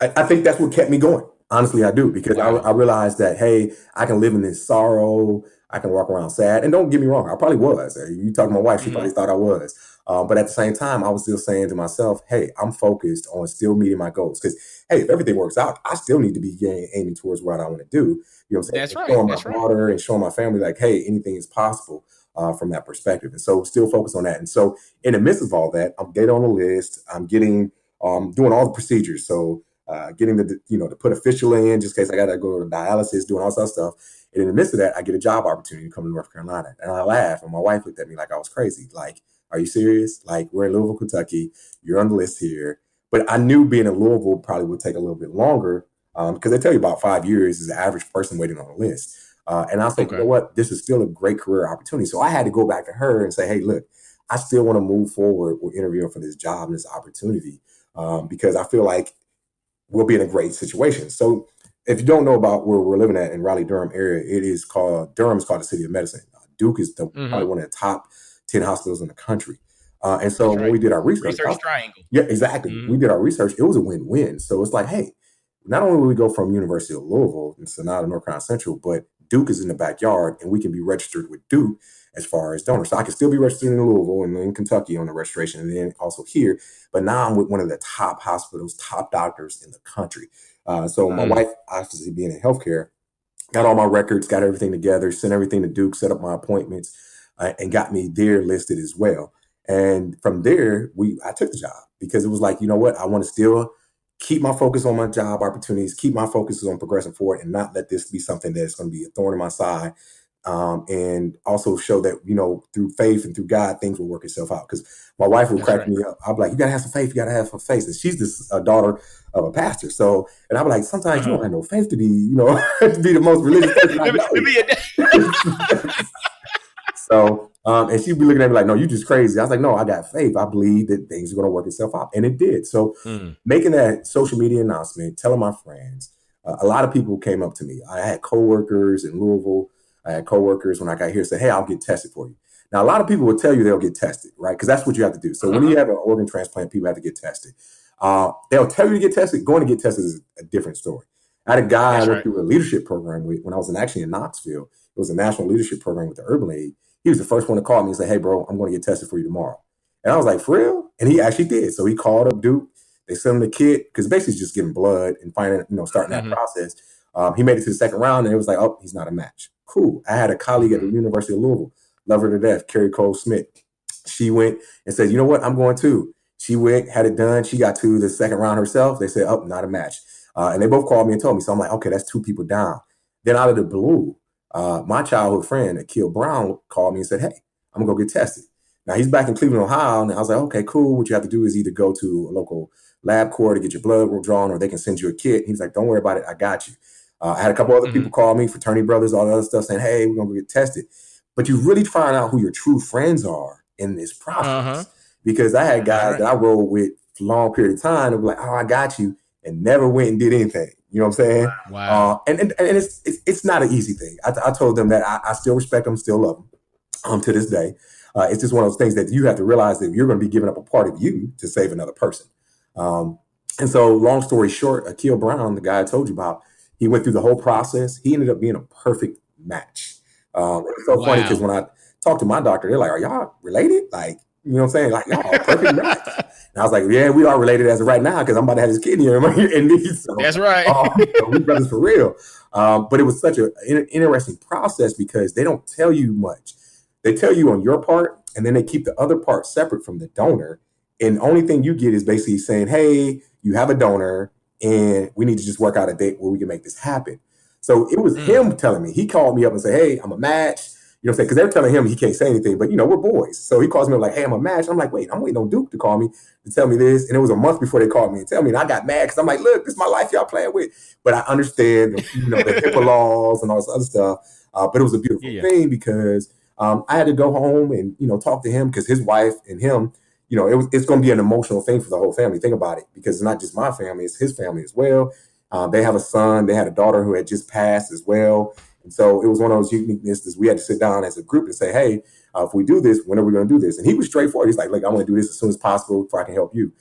I think that's what kept me going. Honestly, I do, because Wow. I realized that, hey, I can live in this sorrow. I can walk around sad. And don't get me wrong, I probably was. You talk to my wife, she Mm-hmm. probably thought I was. But at the same time, I was still saying to myself, hey, I'm focused on still meeting my goals. Because, hey, if everything works out, I still need to be aiming towards what I want to do. You know what I'm saying? That's And right. showing my That's right. daughter and showing my family, like, hey, anything is possible from that perspective. And so still focused on that. And so in the midst of all that, I'm getting on the list. I'm getting, doing all the procedures. So getting to put official in just in case I got to go to dialysis, doing all that stuff. And in the midst of that, I get a job opportunity to come to North Carolina. And I laughed, and my wife looked at me like I was crazy. Like, are you serious? Like, we're in Louisville, Kentucky. You're on the list here. But I knew being in Louisville probably would take a little bit longer because they tell you about 5 years is the average person waiting on a list. And I was like, you know what? This is still a great career opportunity. So I had to go back to her and say, hey, look, I still want to move forward with interviewing for this job and this opportunity because I feel like we'll be in a great situation. So if you don't know about where we're living at in Raleigh-Durham area, Durham is called the city of medicine. Duke is probably one of the top 10 hospitals in the country. And so when we did our research triangle. Yeah, exactly. We did our research. It was a win-win. So it's like, hey, not only will we go from University of Louisville and Sonata, North Carolina Central, but Duke is in the backyard and we can be registered with Duke as far as donors. So I can still be registered in Louisville and in Kentucky on the registration and then also here. But now I'm with one of the top hospitals, top doctors in the country. So my wife, obviously being in healthcare, got all my records, got everything together, sent everything to Duke, set up my appointments, and got me there listed as well. And from there, I took the job because it was like, you know what? I want to still keep my focus on my job opportunities, keep my focus on progressing forward, and not let this be something that's going to be a thorn in my side. And also show that, through faith and through God, things will work itself out. Because my wife would crack me up. I'd be like, you got to have some faith. You got to have some faith. And she's this daughter of a pastor. So, and I'd be like, sometimes you don't have no faith to be, to be the most religious person I know. So, and she'd be looking at me like, no, you just crazy. I was like, no, I got faith. I believe that things are going to work itself out. And it did. So making that social media announcement, telling my friends, a lot of people came up to me. I had coworkers in Louisville. I had coworkers when I got here say, hey, I'll get tested for you. Now, a lot of people will tell you they'll get tested, right? Because that's what you have to do. So when you have an organ transplant, people have to get tested. They'll tell you to get tested. Going to get tested is a different story. I had a guy I went through a leadership program with when I was actually in Knoxville. It was a national leadership program with the Urban League. He was the first one to call me and say, hey, bro, I'm going to get tested for you tomorrow. And I was like, for real? And he actually did. So he called up Duke. They sent him the kit because basically just getting blood and finding, starting that process. He made it to the second round and it was like, oh, he's not a match. Cool. I had a colleague at the University of Louisville, love her to death, Carrie Cole Smith. She went and said, you know what? I'm going too. She went, had it done. She got to the second round herself. They said, oh, not a match. And they both called me and told me. So I'm like, okay, that's 2 people down. Then out of the blue, my childhood friend, Akil Brown, called me and said, hey, I'm going to go get tested. Now, he's back in Cleveland, Ohio. And I was like, okay, cool. What you have to do is either go to a local lab core to get your blood drawn or they can send you a kit. He's like, don't worry about it. I got you. I had a couple other people call me, fraternity brothers, all that other stuff saying, hey, we're going to get tested. But you really find out who your true friends are in this process. Because I had guys that I rolled with for a long period of time and were like, oh, I got you, and never went and did anything. You know what I'm saying? Wow. And it's not an easy thing. I told them that I still respect them, still love them to this day. It's just one of those things that you have to realize that you're going to be giving up a part of you to save another person. And so long story short, Akil Brown, the guy I told you about, he went through the whole process. He ended up being a perfect match. It's so funny because when I talked to my doctor, they're like, are y'all related? Like, you know what I'm saying? Like, y'all perfect match. And I was like, yeah, we are related as of right now because I'm about to have this kidney in me. So, that's right. So we brothers for real. But it was such an interesting process because they don't tell you much. They tell you on your part, and then they keep the other part separate from the donor. And the only thing you get is basically saying, hey, you have a donor, and we need to just work out a date where we can make this happen. So it was him telling me. He called me up and said, hey, I'm a match. You know what I'm saying? Because they're telling him he can't say anything, but, we're boys. So he calls me up like, hey, I'm a match. I'm like, wait, I'm waiting on Duke to call me to tell me this. And it was a month before they called me and tell me. And I got mad because I'm like, look, this is my life y'all playing with. But I understand, the HIPAA laws and all this other stuff. But it was a beautiful thing because I had to go home and, talk to him because his wife and him, it's going to be an emotional thing for the whole family. Think about it, because it's not just my family, it's his family as well. They have a son. They had a daughter who had just passed as well. And so it was one of those uniquenesses. We had to sit down as a group and say, hey, if we do this, when are we going to do this? And he was straightforward. He's like, look, I want to do this as soon as possible before I can help you.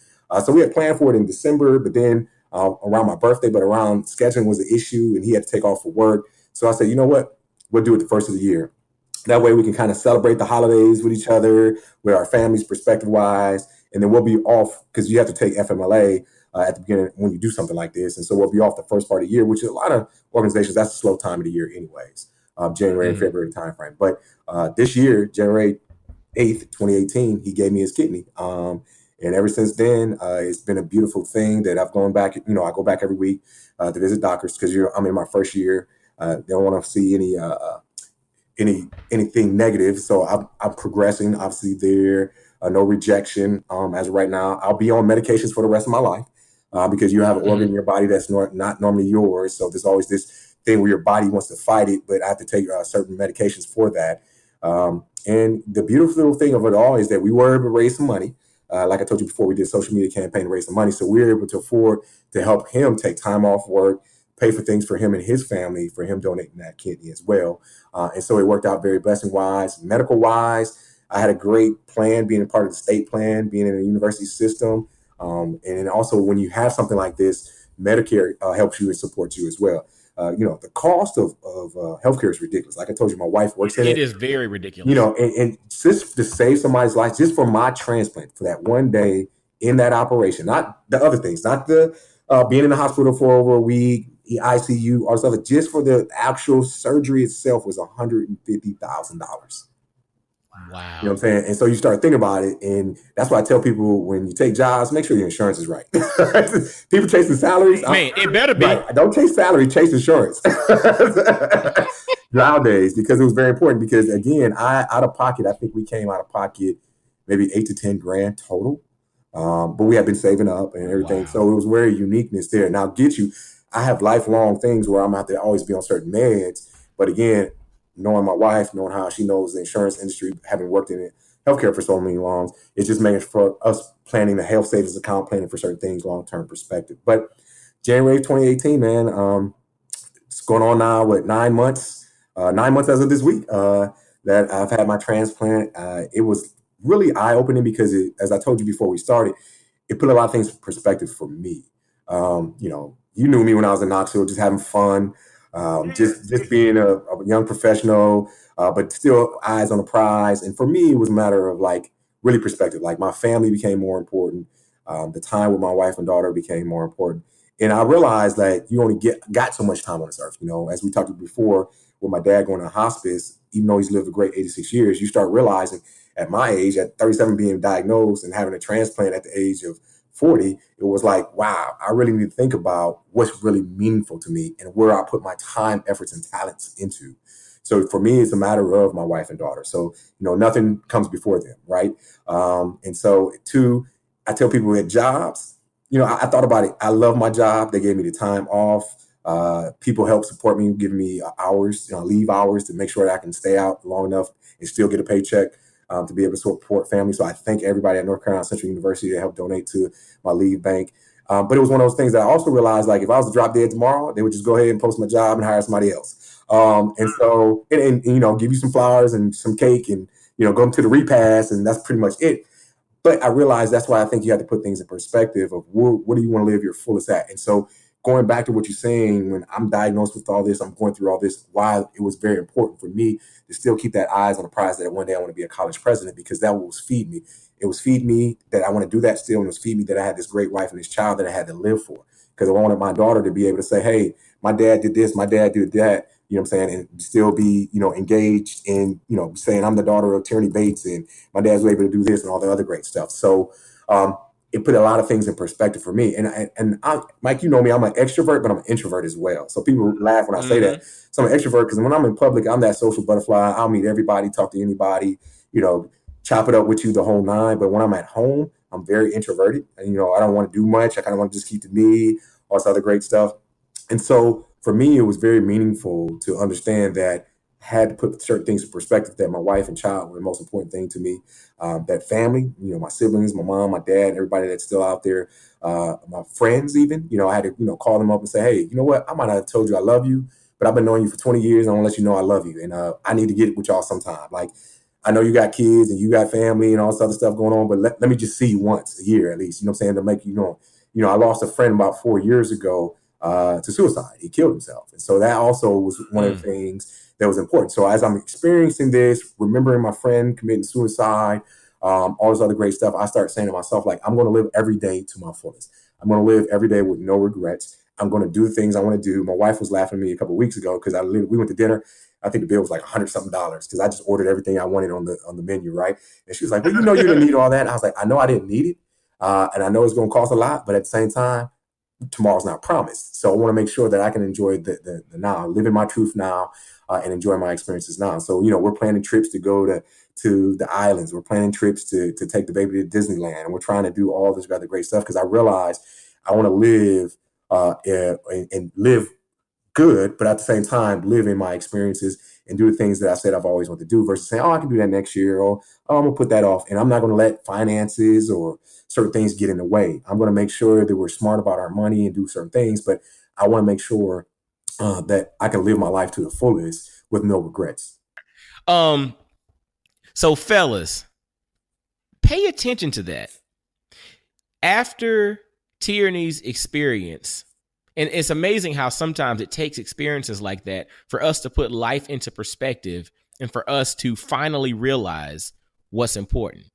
So we had planned for it in December, but then around my birthday, but around scheduling was an issue and he had to take off for work. So I said, you know what? We'll do it the first of the year. That way we can kind of celebrate the holidays with each other, with our families perspective wise. And then we'll be off because you have to take FMLA at the beginning when you do something like this. And so we'll be off the first part of the year, which is a lot of organizations, that's a slow time of the year anyways, January and February timeframe. But this year, January 8th, 2018, he gave me his kidney. And ever since then, it's been a beautiful thing that I've gone back. You know, I go back every week to visit doctors because I'm in my first year. They don't want to see anything negative. So I'm progressing. Obviously, there no rejection as of right now. I'll be on medications for the rest of my life because you have an organ in your body that's not normally yours. So there's always this thing where your body wants to fight it, but I have to take certain medications for that. And the beautiful thing of it all is that we were able to raise some money. Like I told you before, we did a social media campaign to raise some money. So we were able to afford to help him take time off work, pay for things for him and his family, for him donating that kidney as well. And so it worked out very blessing-wise. Medical-wise, I had a great plan, being a part of the state plan, being in a university system. And then also when you have something like this, Medicare helps you and supports you as well. The cost of healthcare is ridiculous. Like I told you, my wife works in it. It is very ridiculous. You know, and just to save somebody's life, just for my transplant, for that one day in that operation, not the other things, not the being in the hospital for over a week, the ICU, or something, just for the actual surgery itself was $150,000. Wow. You know what I'm saying? And so you start thinking about it. And that's why I tell people when you take jobs, make sure your insurance is right. People chasing salaries. Man, it better be. Right. Don't chase salary, chase insurance. Nowadays, because it was very important. Because again, out of pocket, I think we came out of pocket maybe 8 to 10 grand total. But we have been saving up and everything. Wow. So it was very uniqueness there. Now, I have lifelong things where I'm out there always be on certain meds. But again, knowing my wife, knowing how she knows the insurance industry, having worked in it, healthcare for so many long, it's just making for us planning the health savings account, planning for certain things, long-term perspective. But January 2018, man, it's going on now with 9 months, 9 months as of this week that I've had my transplant. It was really eye-opening because as I told you before we started, it put a lot of things in perspective for me. You knew me when I was in Knoxville, just having fun, just being a young professional, but still eyes on the prize. And for me, it was a matter of like really perspective. Like my family became more important. The time with my wife and daughter became more important. And I realized that you only got so much time on this earth. You know, as we talked about before, with my dad going to hospice, even though he's lived a great 86 years, you start realizing at my age, at 37 being diagnosed and having a transplant at the age of 40, it was like, wow, I really need to think about what's really meaningful to me and where I put my time, efforts, and talents into. So for me, it's a matter of my wife and daughter. So, nothing comes before them, right? And so, two, I tell people at jobs, I thought about it. I love my job. They gave me the time off. People help support me, giving me hours, leave hours to make sure that I can stay out long enough and still get a paycheck. To be able to support family. So I thank everybody at North Carolina Central University that helped donate to my leave bank. But it was one of those things that I also realized, like, if I was to drop dead tomorrow, they would just go ahead and post my job and hire somebody else. And so, give you some flowers and some cake and, go to the repast, and that's pretty much it. But I realized that's why I think you have to put things in perspective of what do you want to live your fullest at? And so going back to what you're saying, when I'm diagnosed with all this, I'm going through all this, why it was very important for me to still keep that eyes on the prize that one day I want to be a college president, because that will feed me. It was feed me that I want to do that still, and it was feed me that I had this great wife and this child that I had to live for, because I wanted my daughter to be able to say, hey, my dad did this, my dad did that, you know what I'm saying, and still be, engaged in, saying I'm the daughter of Tierney Bates and my dad's able to do this and all the other great stuff. So, it put a lot of things in perspective for me. And I, Mike, you know me, I'm an extrovert, but I'm an introvert as well. So people laugh when I say that. So I'm an extrovert because when I'm in public, I'm that social butterfly. I'll meet everybody, talk to anybody, chop it up with you the whole nine. But when I'm at home, I'm very introverted. And, I don't want to do much. I kind of want to just keep to me, all this other great stuff. And so for me, it was very meaningful to understand that I had to put certain things in perspective, that my wife and child were the most important thing to me. That family, my siblings, my mom, my dad, everybody that's still out there, my friends even, I had to, call them up and say, hey, you know what? I might not have told you I love you, but I've been knowing you for 20 years. And I want to let you know I love you. And I need to get it with y'all sometime. Like, I know you got kids and you got family and all this other stuff going on, but let me just see you once a year at least, to make I lost a friend about 4 years ago to suicide. He killed himself. And so that also was one of the things that was important. So as I'm experiencing this, remembering my friend committing suicide, all this other great stuff, I start saying to myself, like, I'm going to live every day to my fullest. I'm going to live every day with no regrets. I'm going to do the things I want to do. My wife was laughing at me a couple of weeks ago because we went to dinner. I think the bill was like $100 something because I just ordered everything I wanted on the menu, right? And she was like, well, you didn't need all that. And I was like, I know I didn't need it. And I know it's going to cost a lot, but at the same time, tomorrow's not promised. So I want to make sure that I can enjoy the now, live in my truth now, and enjoy my experiences now. So, we're planning trips to go to the islands. We're planning trips to take the baby to Disneyland. And we're trying to do all this other great stuff because I realize I want to live and live good, but at the same time, live in my experiences and do the things that I said I've always wanted to do versus saying, oh, I can do that next year, or oh, I'm going to put that off. And I'm not going to let finances or certain things get in the way. I'm going to make sure that we're smart about our money and do certain things, but I want to make sure that I can live my life to the fullest with no regrets. So fellas, pay attention to that. After Tierney's experience, and it's amazing how sometimes it takes experiences like that for us to put life into perspective and for us to finally realize what's important,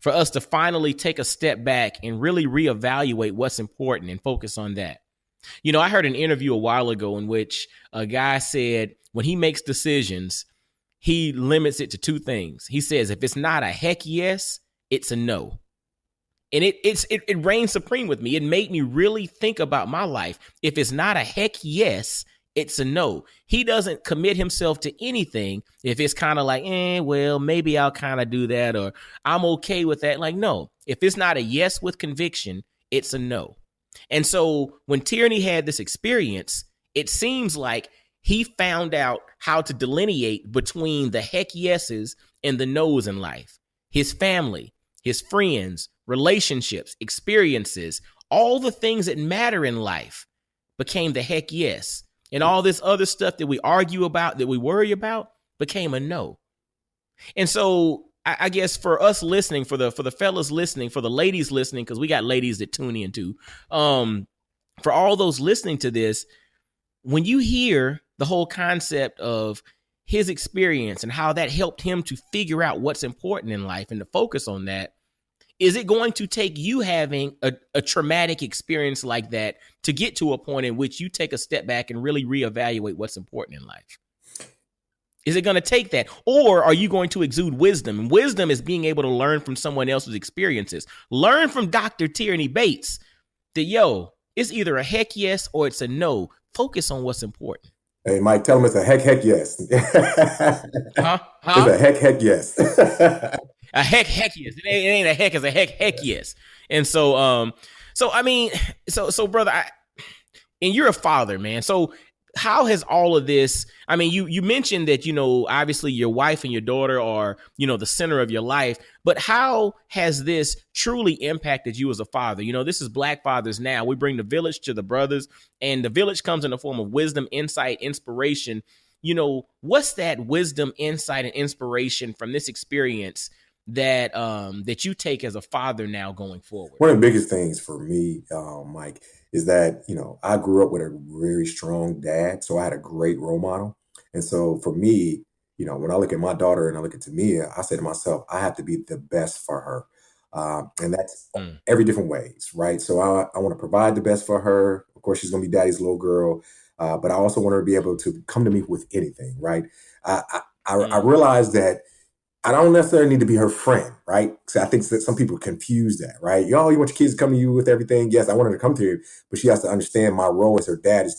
for us to finally take a step back and really reevaluate what's important and focus on that. I heard an interview a while ago in which a guy said when he makes decisions, he limits it to two things. He says, if it's not a heck yes, it's a no. And it reigned supreme with me. It made me really think about my life. If it's not a heck yes, it's a no. He doesn't commit himself to anything if it's kind of like, well, maybe I'll kind of do that, or I'm okay with that. Like, no, if it's not a yes with conviction, it's a no. And so when Tierney had this experience, it seems like he found out how to delineate between the heck yeses and the no's in life. His family, his friends, relationships, experiences, all the things that matter in life became the heck yes. And all this other stuff that we argue about, that we worry about, became a no. And so I guess for us listening, for the fellas listening, for the ladies listening, because we got ladies that tune in too, for all those listening to this, when you hear the whole concept of his experience and how that helped him to figure out what's important in life and to focus on that, is it going to take you having a traumatic experience like that to get to a point in which you take a step back and really reevaluate what's important in life? Is it going to take that? Or are you going to exude wisdom? And wisdom is being able to learn from someone else's experiences. Learn from Dr. Tierney Bates that, it's either a heck yes or it's a no. Focus on what's important. Hey, Mike, tell him it's a heck yes. Huh? It's a heck yes. A heck yes. It ain't a heck, it's a heck yes. And so, so brother, and you're a father, man. So how has all of this, you mentioned that, obviously your wife and your daughter are, the center of your life, but how has this truly impacted you as a father? This is Black Fathers Now. We bring the village to the brothers, and the village comes in the form of wisdom, insight, inspiration. What's that wisdom, insight, and inspiration from this experience that you take as a father now going forward? One of the biggest things for me, Mike, is that, I grew up with a very strong dad. So I had a great role model. And so for me, when I look at my daughter and I look at Tamia, I say to myself, I have to be the best for her. And that's every different ways, right? So I want to provide the best for her. Of course, she's going to be daddy's little girl. But I also want her to be able to come to me with anything, right? I realized that I don't necessarily need to be her friend, right? So I think that some people confuse that, right? You want your kids to come to you with everything. Yes, I want her to come to you, but she has to understand my role as her dad is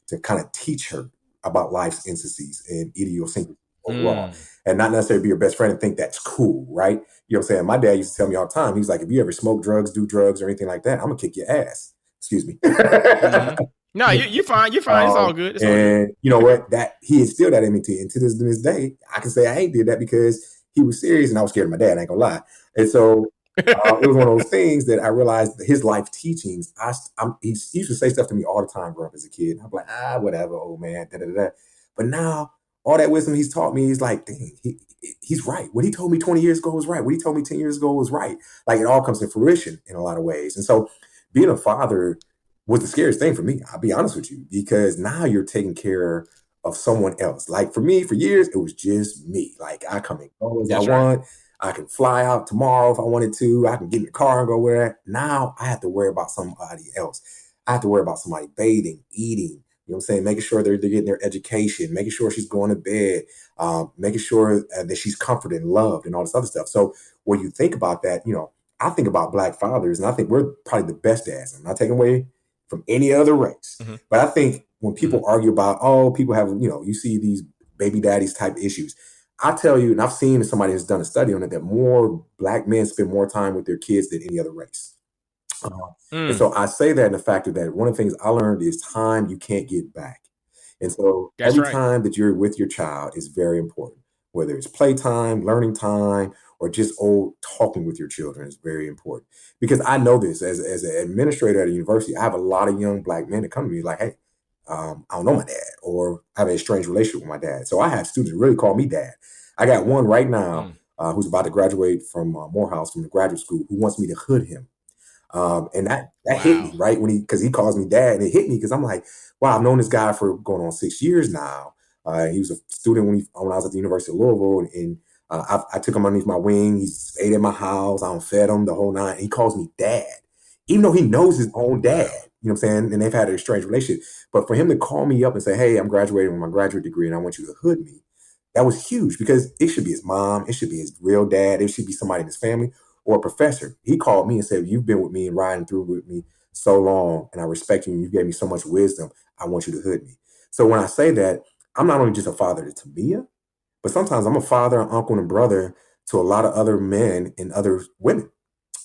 to kind of teach her about life's intricacies and idiosyncrasies overall, and not necessarily be your best friend and think that's cool, right? You know what I'm saying? My dad used to tell me all the time, he was like, if you ever smoke drugs, do drugs or anything like that, I'm gonna kick your ass. Excuse me. No, you're fine. You're fine. It's all good. And you know what? That he instilled that in me and to this day, I can say I ain't did that because he was serious and I was scared of my dad. I ain't gonna lie. And so it was one of those things that I realized that his life teachings. He used to say stuff to me all the time growing up as a kid. I'm like, whatever, old man. Da, da, da, da. But now all that wisdom he's taught me, he's like, dang, he's right. What he told me 20 years ago was right. What he told me 10 years ago was right. Like it all comes to fruition in a lot of ways. And so being a father was the scariest thing for me. I'll be honest with you, because now you're taking care of someone else. Like for me, for years, it was just me. Like I come and go as I That's right. want. I can fly out tomorrow if I wanted to. I can get in the car and go where. Now I have to worry about somebody else. I have to worry about somebody bathing, eating, you know what I'm saying? Making sure they're getting their education, making sure she's going to bed, making sure that she's comforted and loved and all this other stuff. So when you think about that, I think about Black fathers, and I think we're probably the best dads. I'm not taking away from any other race. Mm-hmm. But I think when people argue about, oh, people have, you see these baby daddies type issues. I tell you, and I've seen somebody has done a study on it, that more Black men spend more time with their kids than any other race. And so I say that in the fact that one of the things I learned is time you can't get back. And so That's every right. time that you're with your child is very important, whether it's playtime, learning time, or just talking with your children is very important. Because I know this as an administrator at a university, I have a lot of young Black men that come to me like, hey, I don't know my dad, or I have a strange relationship with my dad. So I have students who really call me dad. I got one right now who's about to graduate from Morehouse from the graduate school who wants me to hood him. And that hit me right because he calls me dad, and it hit me because I'm like, wow, I've known this guy for going on 6 years now. He was a student when I was at the University of Louisville, and I took him underneath my wing. He stayed at my house. I fed him the whole night. And he calls me dad, even though he knows his own dad. Wow. You know what I'm saying? And they've had a strange relationship. But for him to call me up and say, hey, I'm graduating with my graduate degree, and I want you to hood me, that was huge, because it should be his mom. It should be his real dad. It should be somebody in his family, or a professor. He called me and said, you've been with me and riding through with me so long, and I respect you, and you gave me so much wisdom. I want you to hood me. So when I say that, I'm not only just a father to Tamia, but sometimes I'm a father, an uncle, and a brother to a lot of other men and other women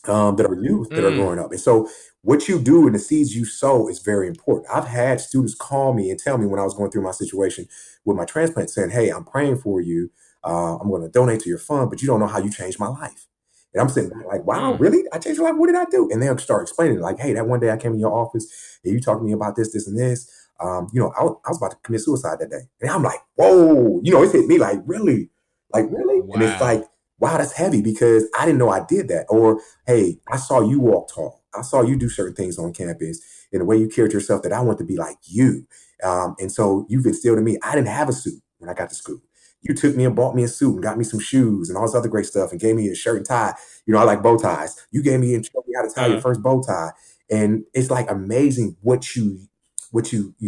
that are youth that are growing up. And so what you do and the seeds you sow is very important. I've had students call me and tell me when I was going through my situation with my transplant, saying, hey, I'm praying for you. I'm going to donate to your fund, but you don't know how you changed my life. And I'm sitting there like, wow, really? I changed your life? What did I do? And they'll start explaining like, hey, that one day I came in your office and you talked to me about this, this, and this. I was about to commit suicide that day. And I'm like, whoa, it's hit me like, really? Like, really? Wow. And it's like, wow, that's heavy, because I didn't know I did that. Or, hey, I saw you walk tall. I saw you do certain things on campus in the way you carried yourself that I want to be like you. And so you've instilled in me. I didn't have a suit when I got to school. You took me and bought me a suit and got me some shoes and all this other great stuff and gave me a shirt and tie. I like bow ties. You gave me and showed me how to tie your first bow tie. And it's like amazing what you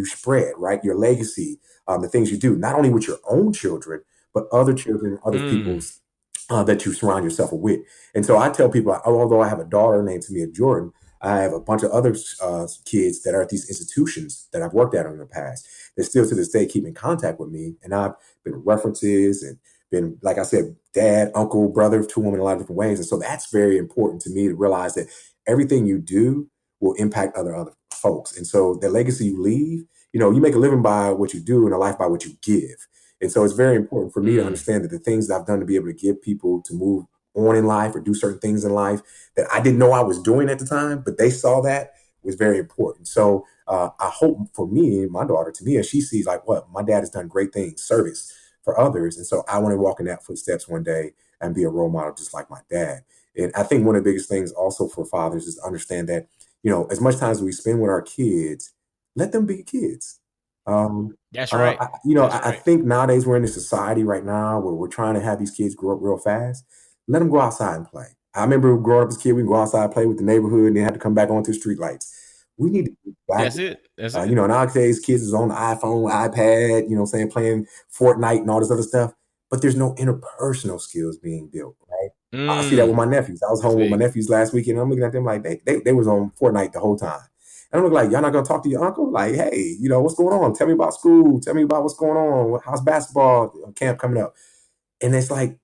spread, right? Your legacy, the things you do, not only with your own children, but other children, other people's that you surround yourself with. And so I tell people, although I have a daughter named Tamia Jordan, I have a bunch of other kids that are at these institutions that I've worked at in the past that still to this day keep in contact with me. And I've been references and been, like I said, dad, uncle, brother to them in a lot of different ways. And so that's very important to me to realize that everything you do will impact other folks. And so the legacy you leave, you make a living by what you do and a life by what you give. And so it's very important for me to understand that the things that I've done to be able to give people to move on in life or do certain things in life that I didn't know I was doing at the time, but they saw that, was very important. So I hope for me, my daughter Tamia, she sees like, what, my dad has done great things, service for others. And so I want to walk in that footsteps one day and be a role model just like my dad. And I think one of the biggest things also for fathers is to understand that, as much time as we spend with our kids, let them be kids. That's right. I think nowadays we're in a society right now where we're trying to have these kids grow up real fast. Let them go outside and play. I remember growing up as a kid, we can go outside, play with the neighborhood, and then have to come back onto the street lights. We need to get back. That's it. Nowadays kids is on the iPhone, iPad, playing Fortnite and all this other stuff, but there's no interpersonal skills being built, right? I see that with my nephews. I was home with my nephews last weekend, and I'm looking at them like they was on Fortnite the whole time. And I'm like, y'all not gonna talk to your uncle? Like, hey, what's going on? Tell me about school. Tell me about what's going on. How's basketball camp coming up? And it's like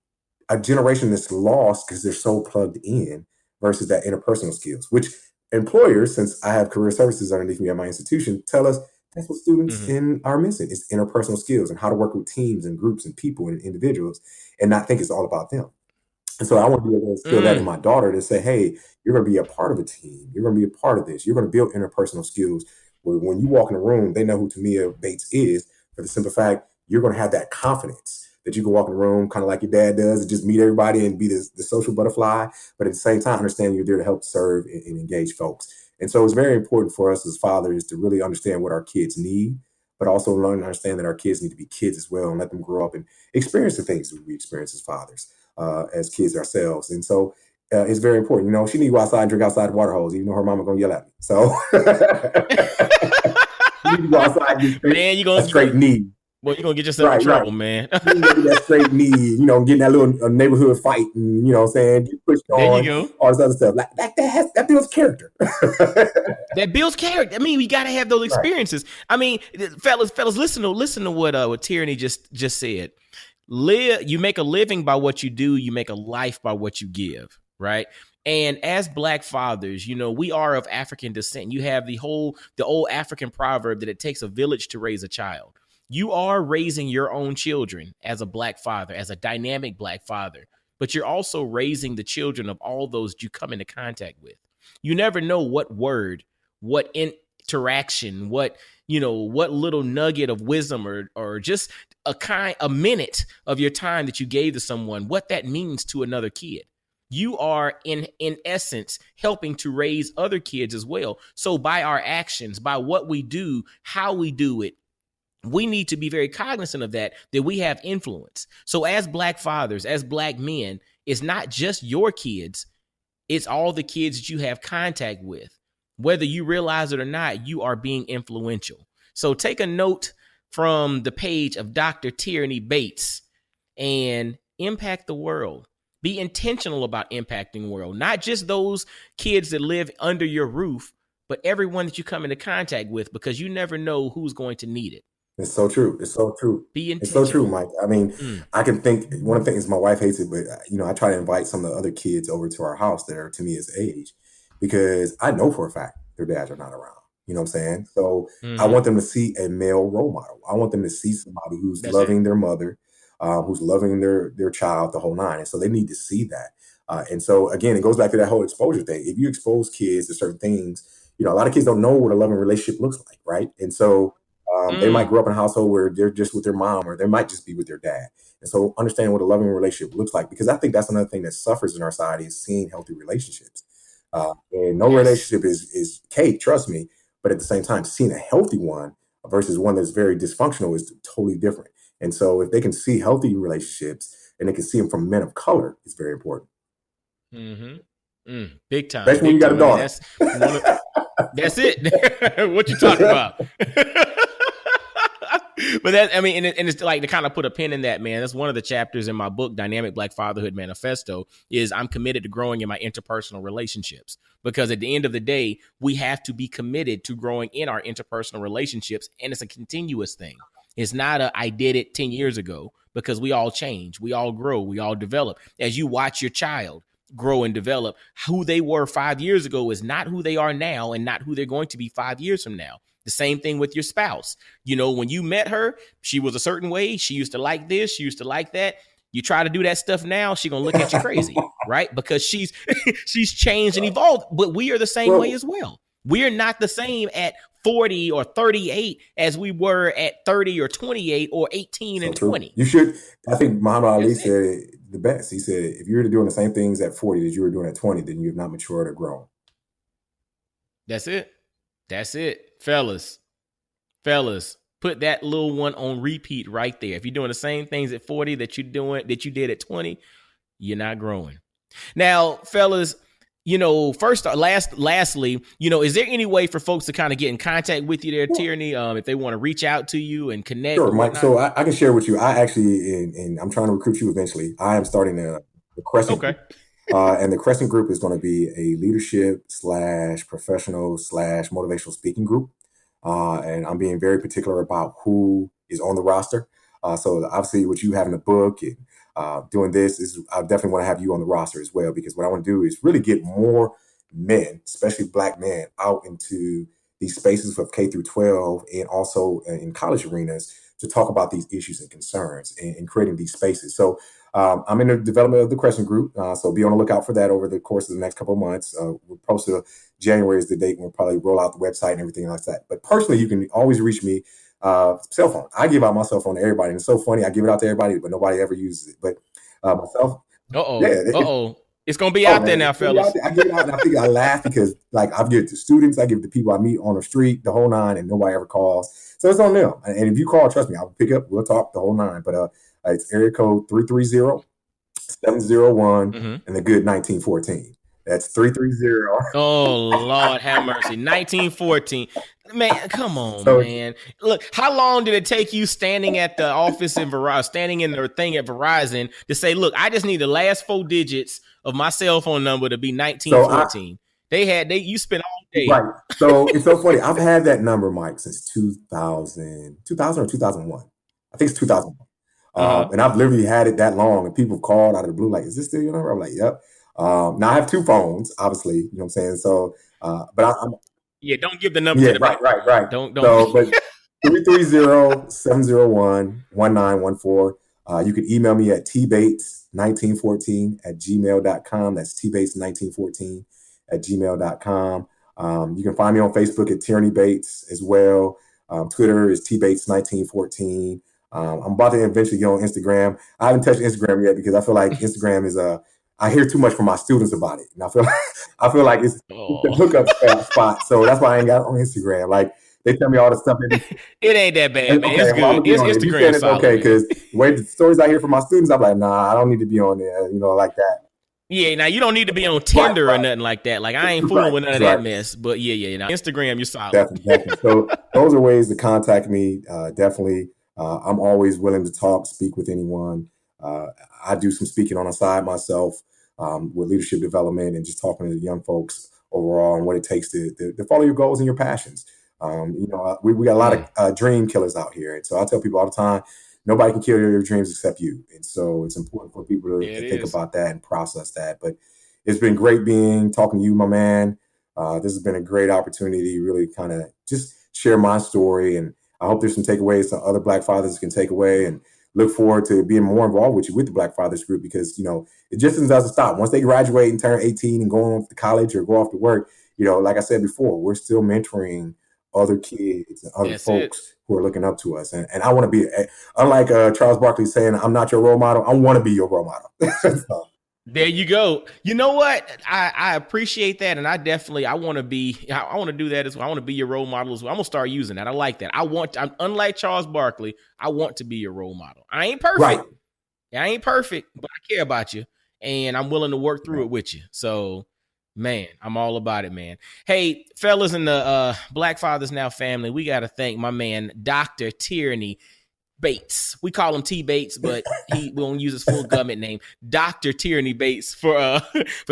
a generation that's lost because they're so plugged in versus that interpersonal skills, which employers, since I have career services underneath me at my institution, tell us that's what students are missing. It's interpersonal skills and how to work with teams and groups and people and individuals and not think it's all about them. And so I want to be able to instill that in my daughter to say, hey, you're going to be a part of a team. You're going to be a part of this. You're going to build interpersonal skills where when you walk in a room, they know who Tamia Bates is for the simple fact you're going to have that confidence that you can walk in the room kind of like your dad does and just meet everybody and be the social butterfly. But at the same time, understand you're there to help serve and engage folks. And so it's very important for us as fathers to really understand what our kids need, but also learn and understand that our kids need to be kids as well and let them grow up and experience the things that we experience as fathers, as kids ourselves. And so it's very important. You know, she need to go outside and drink outside the water hose, even though her mama gonna yell at me. So you need to go outside and Man, you gonna a straight need. Well, you're gonna get yourself in trouble, man. That straight need, you know, getting that little neighborhood fight, and you know what I'm saying, get pushed on, there you go. all this other stuff. Like that builds character. That builds character. I mean, we gotta have those experiences. Right. I mean, fellas, listen to what Tierney just said. You make a living by what you do, you make a life by what you give, right? And as Black fathers, you know, we are of African descent. You have the old African proverb that it takes a village to raise a child. You are raising your own children as a Black father, as a dynamic Black father, but you're also raising the children of all those you come into contact with. You never know what word, what interaction, what little nugget of wisdom or just a minute of your time that you gave to someone, what that means to another kid. You are in essence helping to raise other kids as well. So by our actions, by what we do, how we do it, we need to be very cognizant of that we have influence. So as Black fathers, as Black men, it's not just your kids, it's all the kids that you have contact with. Whether you realize it or not, you are being influential. So take a note from the page of Dr. Tierney Bates and impact the world. Be intentional about impacting the world, not just those kids that live under your roof, but everyone that you come into contact with, because you never know who's going to need it. It's so true. It's so true. Be intentional. It's so true, Mike. I mean, I can think one of the things, my wife hates it, but you know, I try to invite some of the other kids over to our house that are to me as age, because I know for a fact their dads are not around. You know what I'm saying? So I want them to see a male role model. I want them to see somebody who's loving their mother, who's loving their child, the whole nine. And so they need to see that. And so again, it goes back to that whole exposure thing. If you expose kids to certain things, you know, a lot of kids don't know what a loving relationship looks like, right? And so they might grow up in a household where they're just with their mom, or they might just be with their dad. And so understanding what a loving relationship looks like, because I think that's another thing that suffers in our society, is seeing healthy relationships. And no relationship is cake, trust me. But at the same time, seeing a healthy one versus one that's very dysfunctional is totally different. And so if they can see healthy relationships and they can see them from men of color, it's very important. Big time. Especially when you got a daughter. That's it. What you talking about? But that, I mean, and it's like to kind of put a pin in that, man. That's one of the chapters in my book, Dynamic Black Fatherhood Manifesto, is I'm committed to growing in my interpersonal relationships. Because at the end of the day, we have to be committed to growing in our interpersonal relationships. And it's a continuous thing. It's not I did it 10 years ago, because we all change. We all grow. We all develop. As you watch your child grow and develop, who they were 5 years ago is not who they are now, and not who they're going to be 5 years from now. The same thing with your spouse. You know, when you met her, she was a certain way. She used to like this. She used to like that. You try to do that stuff now, she's going to look at you crazy, right? Because she's changed and evolved. But we are the same way as well. We're not the same at 40 or 38 as we were at 30 or 28 or 18 and 20. You should. I think Muhammad Ali said it the best. He said, if you're doing the same things at 40 that you were doing at 20, then you have not matured or grown. That's it. Fellas, put that little one on repeat right there. If you're doing the same things at 40 that you did at 20, you're not growing. Now, fellas, you know, lastly, you know, is there any way for folks to kind of get in contact with you there, Tierney, if they want to reach out to you and connect? Sure, Mike. So I can share with you. I actually, and I'm trying to recruit you eventually. I am starting the Crescent Group. And the Crescent Group is going to be a leadership / professional / motivational speaking group. And I'm being very particular about who is on the roster. So obviously what you have in the book and doing this is, I definitely want to have you on the roster as well, because what I want to do is really get more men, especially Black men, out into these spaces of K through 12 and also in college arenas to talk about these issues and concerns and creating these spaces. So I'm in the development of the Crescent Group, so be on the lookout for that over the course of the next couple of months. We'll post January is the date when we'll probably roll out the website and everything like that. But personally, you can always reach me cell phone. I give out my cell phone to everybody, and it's so funny. I give it out to everybody, but nobody ever uses it. But myself. It's gonna be out there now, fellas. I give it out, and I laugh because like I give it to students, I give it to people I meet on the street, the whole nine, and nobody ever calls. So it's on them. And if you call, trust me, I'll pick up. We'll talk the whole nine. But it's area code 330-701 and the good 1914. That's 330. Oh Lord, have mercy. 1914. Man, come on, man. Look, how long did it take you standing at the office in Verizon, standing in the thing at Verizon to say, look, I just need the last 4 digits of my cell phone number to be 1914? You spent all day. Right. So it's so funny. I've had that number, Mike, since 2000 or 2001. I think it's 2001. And I've literally had it that long, and people called out of the blue, like, is this still your number? I'm like, yep. Now I have 2 phones, obviously, you know what I'm saying? So, but I'm don't give the number to the right. Don't. So, but 330-701-1914. You can email me at tbates1914@gmail.com. That's tbates1914@gmail.com. You can find me on Facebook at Tierney Bates as well. Twitter is tbates1914. I'm about to eventually get on Instagram. I haven't touched Instagram yet because I feel like Instagram is I hear too much from my students about it, and I feel like it's the hookup spot. So that's why I ain't got it on Instagram. Like they tell me all the stuff. It ain't that bad, man. It's good. It's Instagram. It's okay because the way the stories I hear from my students, I'm like, nah, I don't need to be on there, like that. Yeah, now you don't need to be on Tinder or nothing like that. Like I ain't fooling with none of that mess. But yeah. Now Instagram, you're solid. Definitely. So those are ways to contact me. Definitely, I'm always willing to talk, speak with anyone. I do some speaking on the side myself with leadership development and just talking to the young folks overall and what it takes to follow your goals and your passions. We got a lot of dream killers out here. And so I tell people all the time, nobody can kill your dreams except you. And so it's important for people to think about that and process that. But it's been great talking to you, my man. This has been a great opportunity to really kind of just share my story. And I hope there's some takeaways some other Black fathers can take away, and look forward to being more involved with you with the Black Fathers Group because, it just doesn't stop. Once they graduate and turn 18 and go off to college or go off to work, like I said before, we're still mentoring other kids and other folks who are looking up to us. And I want to be, unlike Charles Barkley saying, I'm not your role model, I want to be your role model. So. There you go. You know what? I appreciate that. And I want to do that as well. I want to be your role model as well. I'm going to start using that. I like that. I'm unlike Charles Barkley, I want to be your role model. I ain't perfect. Right. I ain't perfect, but I care about you and I'm willing to work through it with you. So, man, I'm all about it, man. Hey, fellas in the Black Fathers Now family, we got to thank my man, Dr. Tierney Bates. We call him T Bates, but we won't use his full government name. Dr. Tierney Bates for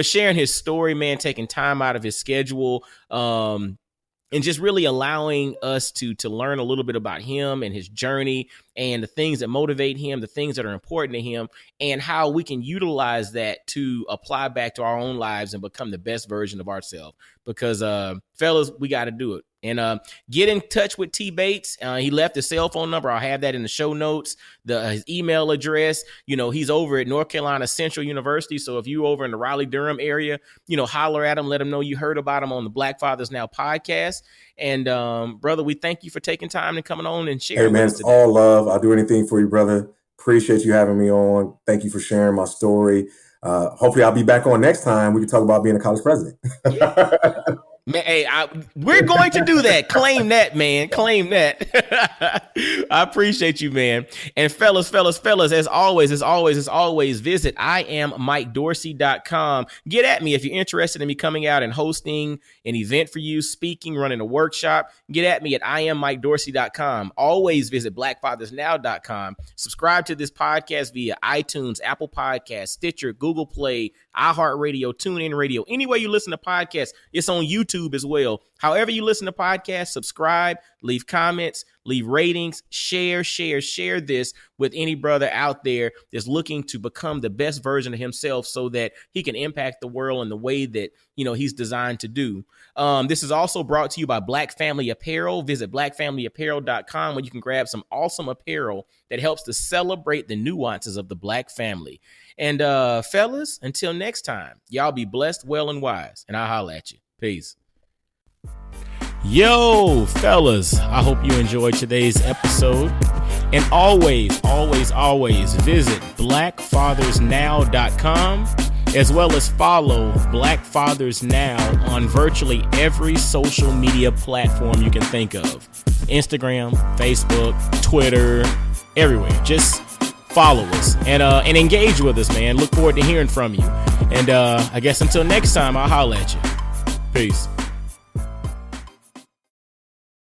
sharing his story, man, taking time out of his schedule, and just really allowing us to learn a little bit about him and his journey and the things that motivate him, the things that are important to him, and how we can utilize that to apply back to our own lives and become the best version of ourselves. Because, fellas, we got to do it. And get in touch with T Bates. He left his cell phone number. I'll have that in the show notes. His email address. He's over at North Carolina Central University. So if you over in the Raleigh-Durham area, holler at him. Let him know you heard about him on the Black Fathers Now podcast. And brother, we thank you for taking time and coming on and sharing. Hey man, it's all love. I'll do anything for you, brother. Appreciate you having me on. Thank you for sharing my story. Hopefully, I'll be back on next time. We can talk about being a college president. Yeah. Man, hey, we're going to do that. Claim that, man. Claim that. I appreciate you, man. And fellas, as always, visit IamMikeDorsey.com. Get at me if you're interested in me coming out and hosting an event for you, speaking, running a workshop. Get at me at IamMikeDorsey.com. Always visit BlackFathersNow.com. Subscribe to this podcast via iTunes, Apple Podcasts, Stitcher, Google Play, iHeartRadio, TuneIn Radio. Anywhere you listen to podcasts, it's on YouTube as well. However you listen to podcasts, subscribe, leave comments, leave ratings, share this with any brother out there that's looking to become the best version of himself so that he can impact the world in the way that, he's designed to do. This is also brought to you by Black Family Apparel. Visit blackfamilyapparel.com where you can grab some awesome apparel that helps to celebrate the nuances of the Black family. And fellas, until next time, y'all be blessed, well, and wise. And I'll holler at you. Peace. Yo, fellas, I hope you enjoyed today's episode. And always visit blackfathersnow.com as well as follow Black Fathers Now on virtually every social media platform you can think of. Instagram, Facebook, Twitter, everywhere. Just follow us and engage with us, man. Look forward to hearing from you. And I guess until next time, I'll holler at you. Peace.